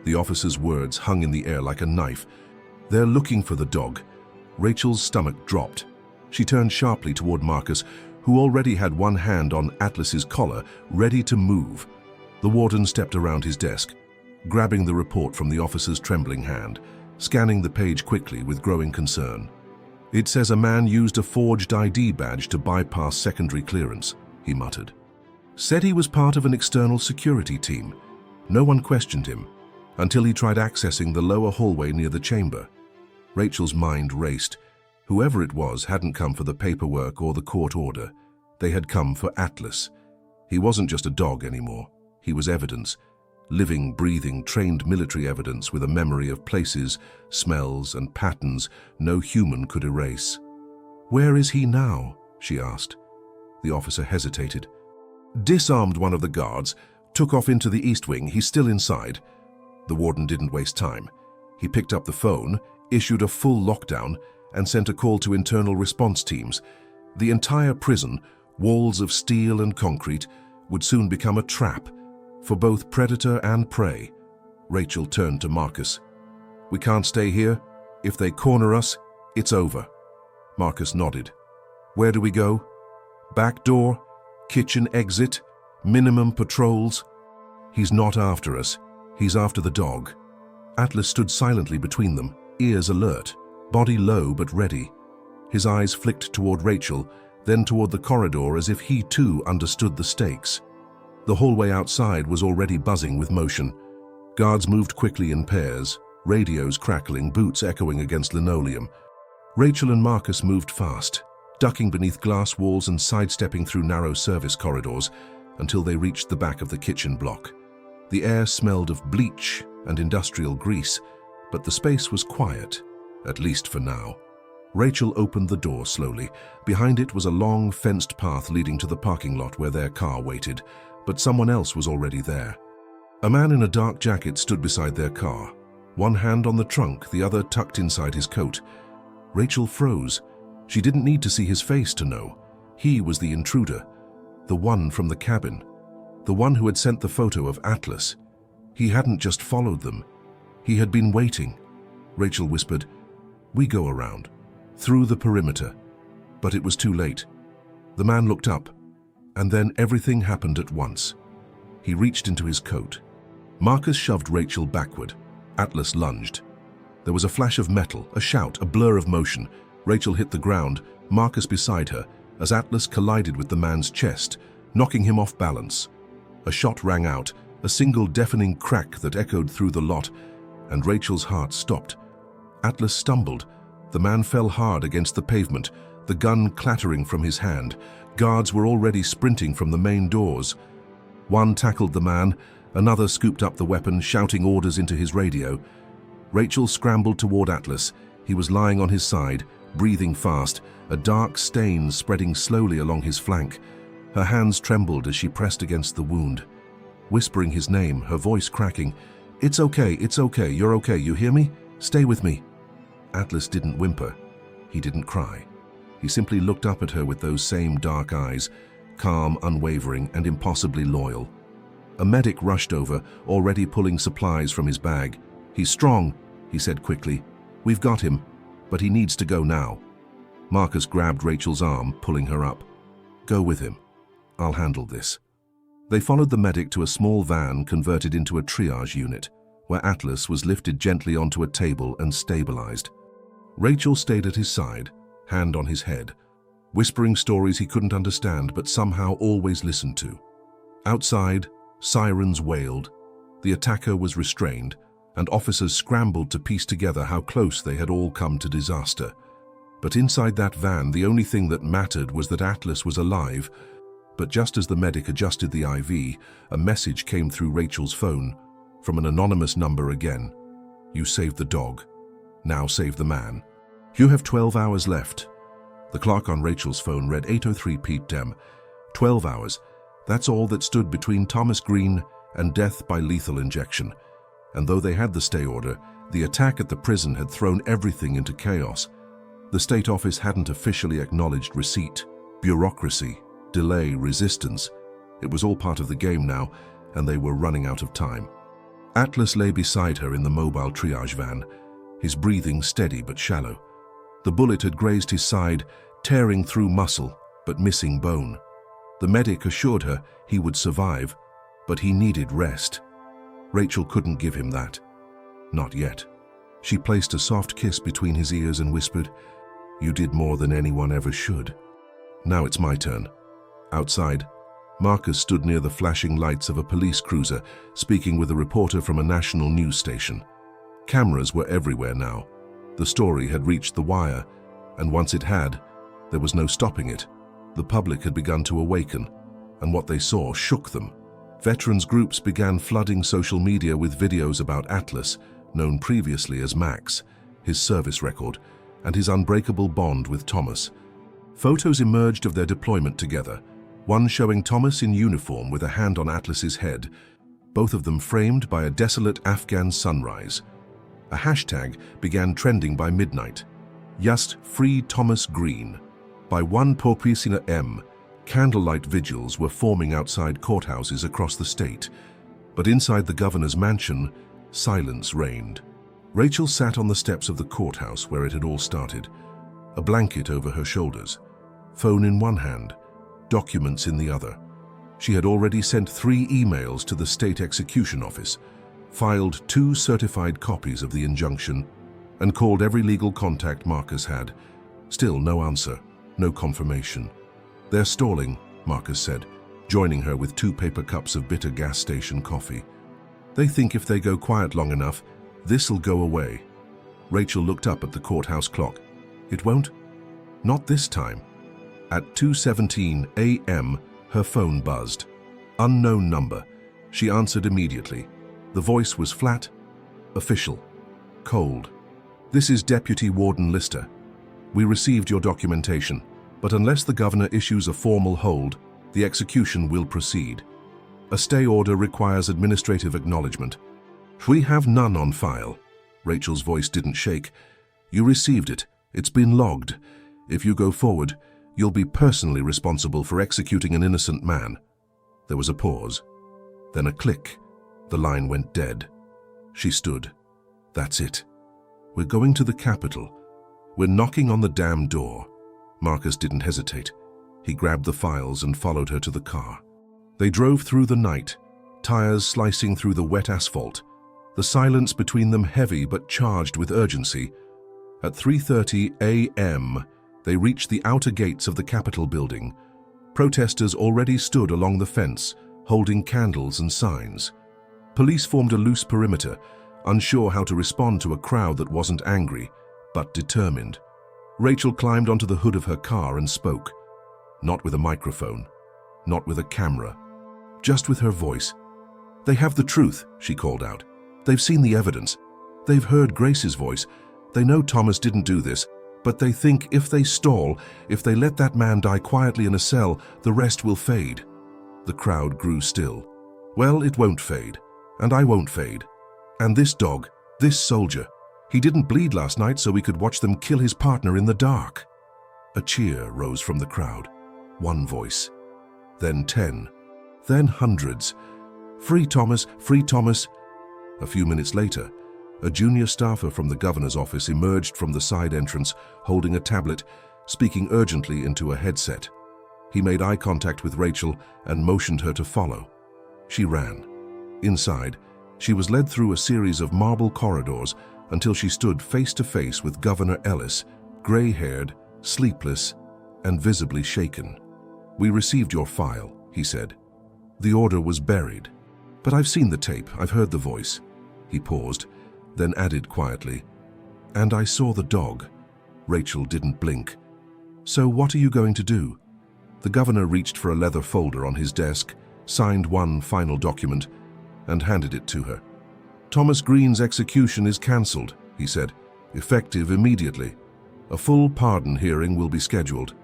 S1: The officer's words hung in the air like a knife. "They're looking for the dog." Rachel's stomach dropped. She turned sharply toward Marcus, who already had one hand on Atlas's collar, ready to move. The warden stepped around his desk, grabbing the report from the officer's trembling hand, scanning the page quickly with growing concern. "It says a man used a forged ID badge to bypass secondary clearance," he muttered. "Said he was part of an external security team. No one questioned him, until he tried accessing the lower hallway near the chamber." Rachel's mind raced. Whoever it was hadn't come for the paperwork or the court order. They had come for Atlas. He wasn't just a dog anymore. He was evidence. Living, breathing, trained military evidence with a memory of places, smells, and patterns no human could erase. "Where is he now?" she asked. The officer hesitated. "Disarmed one of the guards, took off into the east wing. He's still inside." The warden didn't waste time. He picked up the phone, issued a full lockdown, and sent a call to internal response teams. The entire prison, walls of steel and concrete, would soon become a trap for both predator and prey. Rachel turned to Marcus. "We can't stay here. If they corner us, it's over." Marcus nodded. "Where do we go?" "Back door, kitchen exit, minimum patrols." "He's not after us. He's after the dog." Atlas stood silently between them, ears alert, body low but ready. His eyes flicked toward Rachel, then toward the corridor as if he too understood the stakes. The hallway outside was already buzzing with motion. Guards moved quickly in pairs, radios crackling, boots echoing against linoleum. Rachel and Marcus moved fast, ducking beneath glass walls and sidestepping through narrow service corridors until they reached the back of the kitchen block. The air smelled of bleach and industrial grease, but the space was quiet, at least for now. Rachel opened the door slowly. Behind it was a long, fenced path leading to the parking lot where their car waited, but someone else was already there. A man in a dark jacket stood beside their car, one hand on the trunk, the other tucked inside his coat. Rachel froze. She didn't need to see his face to know. He was the intruder, the one from the cabin, the one who had sent the photo of Atlas. He hadn't just followed them. He had been waiting. Rachel whispered, "We go around, through the perimeter." But it was too late. The man looked up, and then everything happened at once. He reached into his coat. Marcus shoved Rachel backward. Atlas lunged. There was a flash of metal, a shout, a blur of motion. Rachel hit the ground, Marcus beside her, as Atlas collided with the man's chest, knocking him off balance. A shot rang out, a single deafening crack that echoed through the lot, and Rachel's heart stopped. Atlas stumbled. The man fell hard against the pavement, the gun clattering from his hand. Guards were already sprinting from the main doors. One tackled the man, another scooped up the weapon, shouting orders into his radio. Rachel scrambled toward Atlas. He was lying on his side, breathing fast, a dark stain spreading slowly along his flank. Her hands trembled as she pressed against the wound. Whispering his name, her voice cracking, it's okay, you're okay, you hear me? Stay with me." Atlas didn't whimper. He didn't cry. He simply looked up at her with those same dark eyes, calm, unwavering, and impossibly loyal. A medic rushed over, already pulling supplies from his bag. "He's strong," he said quickly. "We've got him, but he needs to go now." Marcus grabbed Rachel's arm, pulling her up. "Go with him. I'll handle this." They followed the medic to a small van converted into a triage unit, where Atlas was lifted gently onto a table and stabilized. Rachel stayed at his side, hand on his head, whispering stories he couldn't understand but somehow always listened to. Outside, sirens wailed. The attacker was restrained, and officers scrambled to piece together how close they had all come to disaster. But inside that van, the only thing that mattered was that Atlas was alive. But just as the medic adjusted the IV, a message came through Rachel's phone, from an anonymous number again. "You saved the dog. Now save the man. You have 12 hours left." The clock on Rachel's phone read 8:03 p.m. 12 hours. That's all that stood between Thomas Green and death by lethal injection. And though they had the stay order, the attack at the prison had thrown everything into chaos. The state office hadn't officially acknowledged receipt. Bureaucracy, delay, resistance. It was all part of the game now, and they were running out of time. Atlas lay beside her in the mobile triage van, his breathing steady but shallow. The bullet had grazed his side, tearing through muscle, but missing bone. The medic assured her he would survive, but he needed rest. Rachel couldn't give him that. Not yet. She placed a soft kiss between his ears and whispered, "You did more than anyone ever should. Now it's my turn." Outside, Marcus stood near the flashing lights of a police cruiser, speaking with a reporter from a national news station. Cameras were everywhere now. The story had reached the wire, and once it had, there was no stopping it. The public had begun to awaken, and what they saw shook them. Veterans groups began flooding social media with videos about Atlas, known previously as Max, his service record, and his unbreakable bond with Thomas. Photos emerged of their deployment together, one showing Thomas in uniform with a hand on Atlas's head, both of them framed by a desolate Afghan sunrise. A hashtag began trending by midnight. Just free Thomas Green. By 1 p.m, candlelight vigils were forming outside courthouses across the state. But inside the governor's mansion, silence reigned. Rachel sat on the steps of the courthouse where it had all started, a blanket over her shoulders, phone in one hand, documents in the other. She had already sent 3 emails to the state execution office, filed 2 certified copies of the injunction, and called every legal contact Marcus had. Still no answer, no confirmation. "They're stalling," Marcus said, joining her with 2 paper cups of bitter gas station coffee. "They think if they go quiet long enough, this'll go away." Rachel looked up at the courthouse clock. "It won't? Not this time." At 2:17 a.m., her phone buzzed. Unknown number. She answered immediately. The voice was flat, official, cold. "This is Deputy Warden Lister. We received your documentation, but unless the governor issues a formal hold, the execution will proceed. A stay order requires administrative acknowledgement. We have none on file." Rachel's voice didn't shake. "You received it. It's been logged. If you go forward, you'll be personally responsible for executing an innocent man." There was a pause. Then a click. The line went dead. She stood. "That's it. We're going to the Capitol. We're knocking on the damn door." Marcus didn't hesitate. He grabbed the files and followed her to the car. They drove through the night, tires slicing through the wet asphalt, the silence between them heavy but charged with urgency. At 3:30 a.m., they reached the outer gates of the Capitol building. Protesters already stood along the fence, holding candles and signs. Police formed a loose perimeter, unsure how to respond to a crowd that wasn't angry, but determined. Rachel climbed onto the hood of her car and spoke. Not with a microphone, not with a camera, just with her voice. "They have the truth," she called out. "They've seen the evidence. They've heard Grace's voice. They know Thomas didn't do this, but they think if they stall, if they let that man die quietly in a cell, the rest will fade. The crowd grew still. Well, it won't fade, and I won't fade. And this dog, this soldier, he didn't bleed last night so we could watch them kill his partner in the dark. A cheer rose from the crowd. One voice. Then 10. Then hundreds. Free Thomas, free Thomas. A few minutes later, a junior staffer from the governor's office emerged from the side entrance holding a tablet, speaking urgently into a headset. He made eye contact with Rachel and motioned her to follow. She ran. Inside, she was led through a series of marble corridors until she stood face to face with Governor Ellis, gray-haired, sleepless, and visibly shaken. "We received your file," he said. "The order was buried. But I've seen the tape, I've heard the voice." He paused, then added quietly, "And I saw the dog." Rachel didn't blink. "So what are you going to do?" The governor reached for a leather folder on his desk, signed one final document, and handed it to her. "Thomas Green's execution is cancelled," he said, "effective immediately. A full pardon hearing will be scheduled.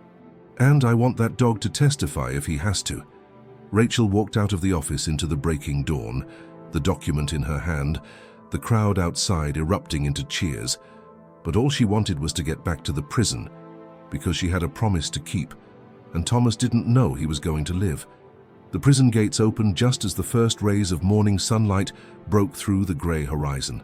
S1: And I want that dog to testify if he has to." Rachel walked out of the office into the breaking dawn, the document in her hand, the crowd outside erupting into cheers. But all she wanted was to get back to the prison, because she had a promise to keep, and Thomas didn't know he was going to live. The prison gates opened just as the first rays of morning sunlight broke through the grey horizon.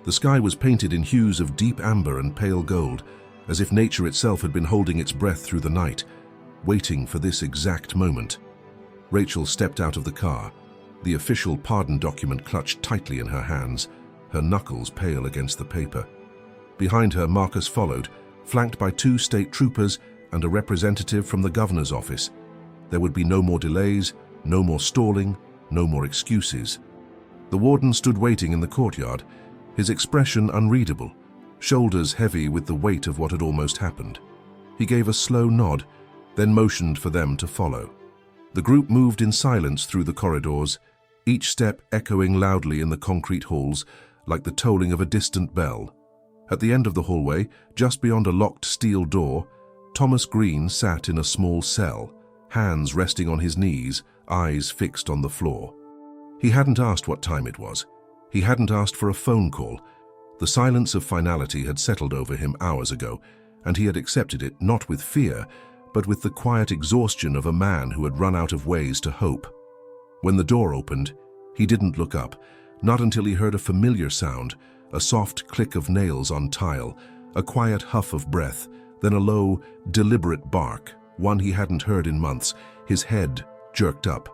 S1: The sky was painted in hues of deep amber and pale gold, as if nature itself had been holding its breath through the night, waiting for this exact moment. Rachel stepped out of the car, the official pardon document clutched tightly in her hands, her knuckles pale against the paper. Behind her, Marcus followed, flanked by 2 state troopers and a representative from the governor's office. There would be no more delays, no more stalling, no more excuses. The warden stood waiting in the courtyard, his expression unreadable, shoulders heavy with the weight of what had almost happened. He gave a slow nod, then motioned for them to follow. The group moved in silence through the corridors, each step echoing loudly in the concrete halls, like the tolling of a distant bell. At the end of the hallway, just beyond a locked steel door, Thomas Green sat in a small cell, hands resting on his knees, eyes fixed on the floor. He hadn't asked what time it was. He hadn't asked for a phone call. The silence of finality had settled over him hours ago, and he had accepted it not with fear, but with the quiet exhaustion of a man who had run out of ways to hope. When the door opened, he didn't look up, not until he heard a familiar sound, a soft click of nails on tile, a quiet huff of breath, then a low, deliberate bark, one he hadn't heard in months, his head jerked up.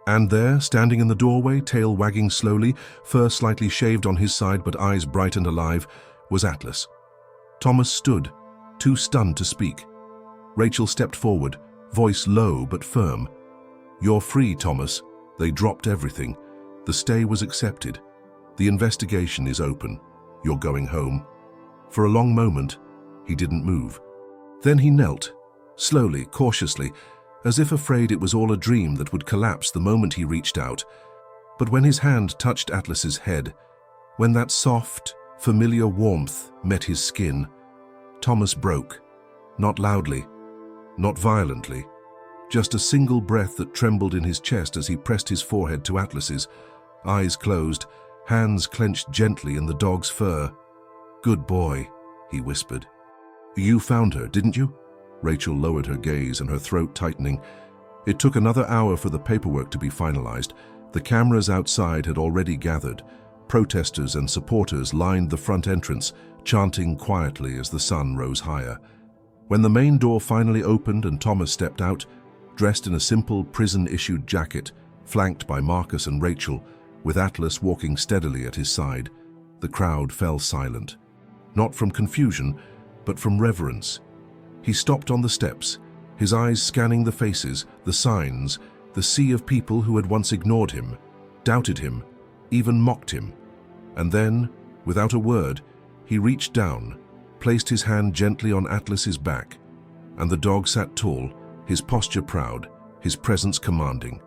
S1: And there, standing in the doorway, tail wagging slowly, fur slightly shaved on his side but eyes bright and alive, was Atlas. Thomas stood, too stunned to speak. Rachel stepped forward, voice low but firm. "You're free, Thomas." They dropped everything. The stay was accepted. The investigation is open. You're going home. For a long moment, he didn't move. Then he knelt, slowly, cautiously, as if afraid it was all a dream that would collapse the moment he reached out. But when his hand touched Atlas's head, when that soft, familiar warmth met his skin, Thomas broke, not loudly, not violently, just a single breath that trembled in his chest as he pressed his forehead to Atlas's, eyes closed, hands clenched gently in the dog's fur. "Good boy," he whispered. "You found her, didn't you?" Rachel lowered her gaze and her throat tightening. It took another hour for the paperwork to be finalized. The cameras outside had already gathered. Protesters and supporters lined the front entrance, chanting quietly as the sun rose higher. When the main door finally opened and Thomas stepped out, dressed in a simple prison-issued jacket, flanked by Marcus and Rachel, with Atlas walking steadily at his side, the crowd fell silent. Not from confusion, but from reverence. He stopped on the steps, his eyes scanning the faces, the signs, the sea of people who had once ignored him, doubted him, even mocked him. And then, without a word, he reached down, placed his hand gently on Atlas's back, and the dog sat tall, his posture proud, his presence commanding.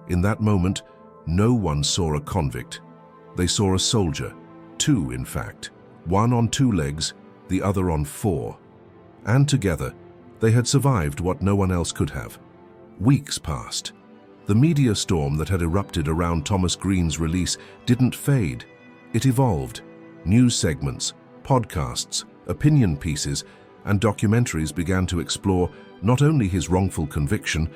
S1: In that moment, no one saw a convict. They saw a soldier, Two, in fact. One on two legs, the other on four. And together, they had survived what no one else could have. Weeks passed. The media storm that had erupted around Thomas Green's release didn't fade. It evolved. News segments, podcasts, opinion pieces, and documentaries began to explore not only his wrongful conviction,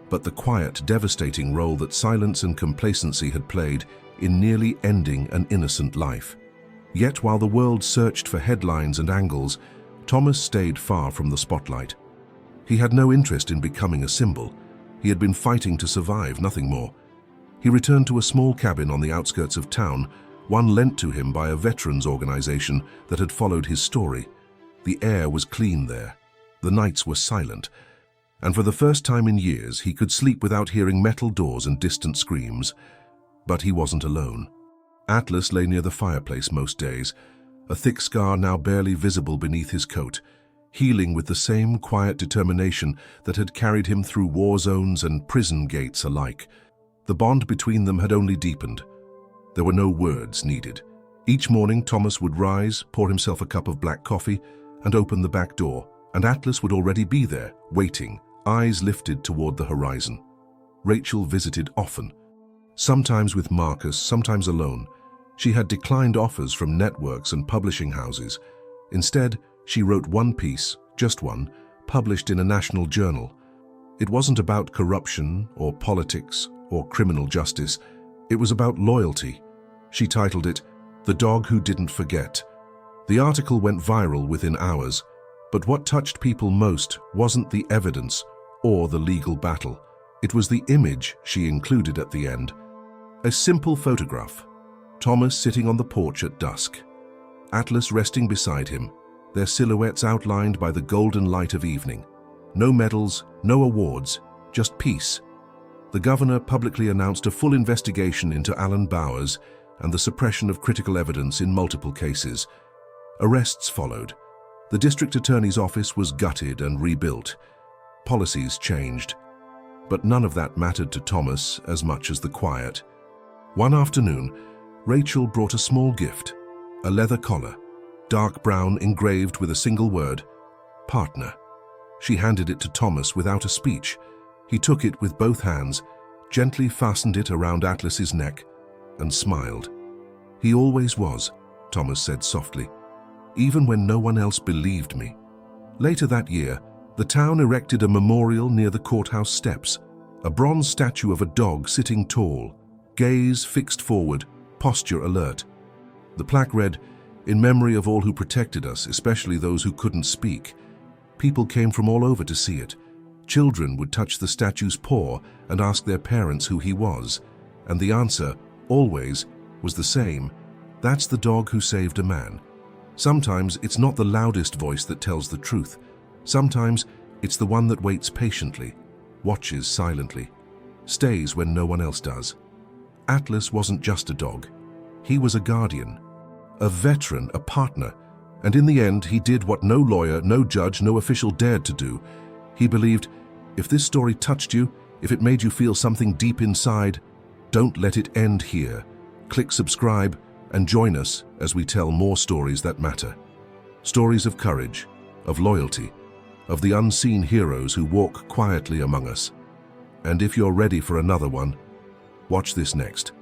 S1: but the quiet, devastating role that silence and complacency had played in nearly ending an innocent life. Yet while the world searched for headlines and angles, Thomas stayed far from the spotlight. He had no interest in becoming a symbol. He had been fighting to survive, nothing more. He returned to a small cabin on the outskirts of town, one lent to him by a veterans organization that had followed his story. The air was clean there. The nights were silent. And for the first time in years, he could sleep without hearing metal doors and distant screams. But he wasn't alone. Atlas lay near the fireplace most days, a thick scar now barely visible beneath his coat, healing with the same quiet determination that had carried him through war zones and prison gates alike. The bond between them had only deepened. There were no words needed. Each morning, Thomas would rise, pour himself a cup of black coffee, and open the back door, and Atlas would already be there, waiting, eyes lifted toward the horizon. Rachel visited often, sometimes with Marcus, sometimes alone. She had declined offers from networks and publishing houses. Instead, she wrote one piece, just one, published in a national journal. It wasn't about corruption or politics or criminal justice. It was about loyalty. She titled it, "The Dog Who Didn't Forget." The article went viral within hours, but what touched people most wasn't the evidence or the legal battle. It was the image she included at the end. A simple photograph. Thomas sitting on the porch at dusk. Atlas resting beside him, their silhouettes outlined by the golden light of evening. No medals, no awards, just peace. The governor publicly announced a full investigation into Alan Bowers and the suppression of critical evidence in multiple cases. Arrests followed. The district attorney's office was gutted and rebuilt. Policies changed. But none of that mattered to Thomas as much as the quiet. One afternoon, Rachel brought a small gift, a leather collar, dark brown engraved with a single word, partner. She handed it to Thomas without a speech. He took it with both hands, gently fastened it around Atlas's neck, and smiled. "He always was," Thomas said softly, "even when no one else believed me." Later that year, the town erected a memorial near the courthouse steps, a bronze statue of a dog sitting tall, gaze fixed forward, posture alert. The plaque read, "In memory of all who protected us, especially those who couldn't speak." People came from all over to see it. Children would touch the statue's paw and ask their parents who he was, and the answer, always, was the same: "That's the dog who saved a man." Sometimes it's not the loudest voice that tells the truth. Sometimes it's the one that waits patiently, watches silently, stays when no one else does. Atlas wasn't just a dog. He was a guardian, a veteran, a partner, and in the end he did what no lawyer, no judge, no official dared to do. He believed, if this story touched you, if it made you feel something deep inside, don't let it end here. Click subscribe and join us as we tell more stories that matter. Stories of courage, of loyalty, of the unseen heroes who walk quietly among us. And if you're ready for another one, watch this next.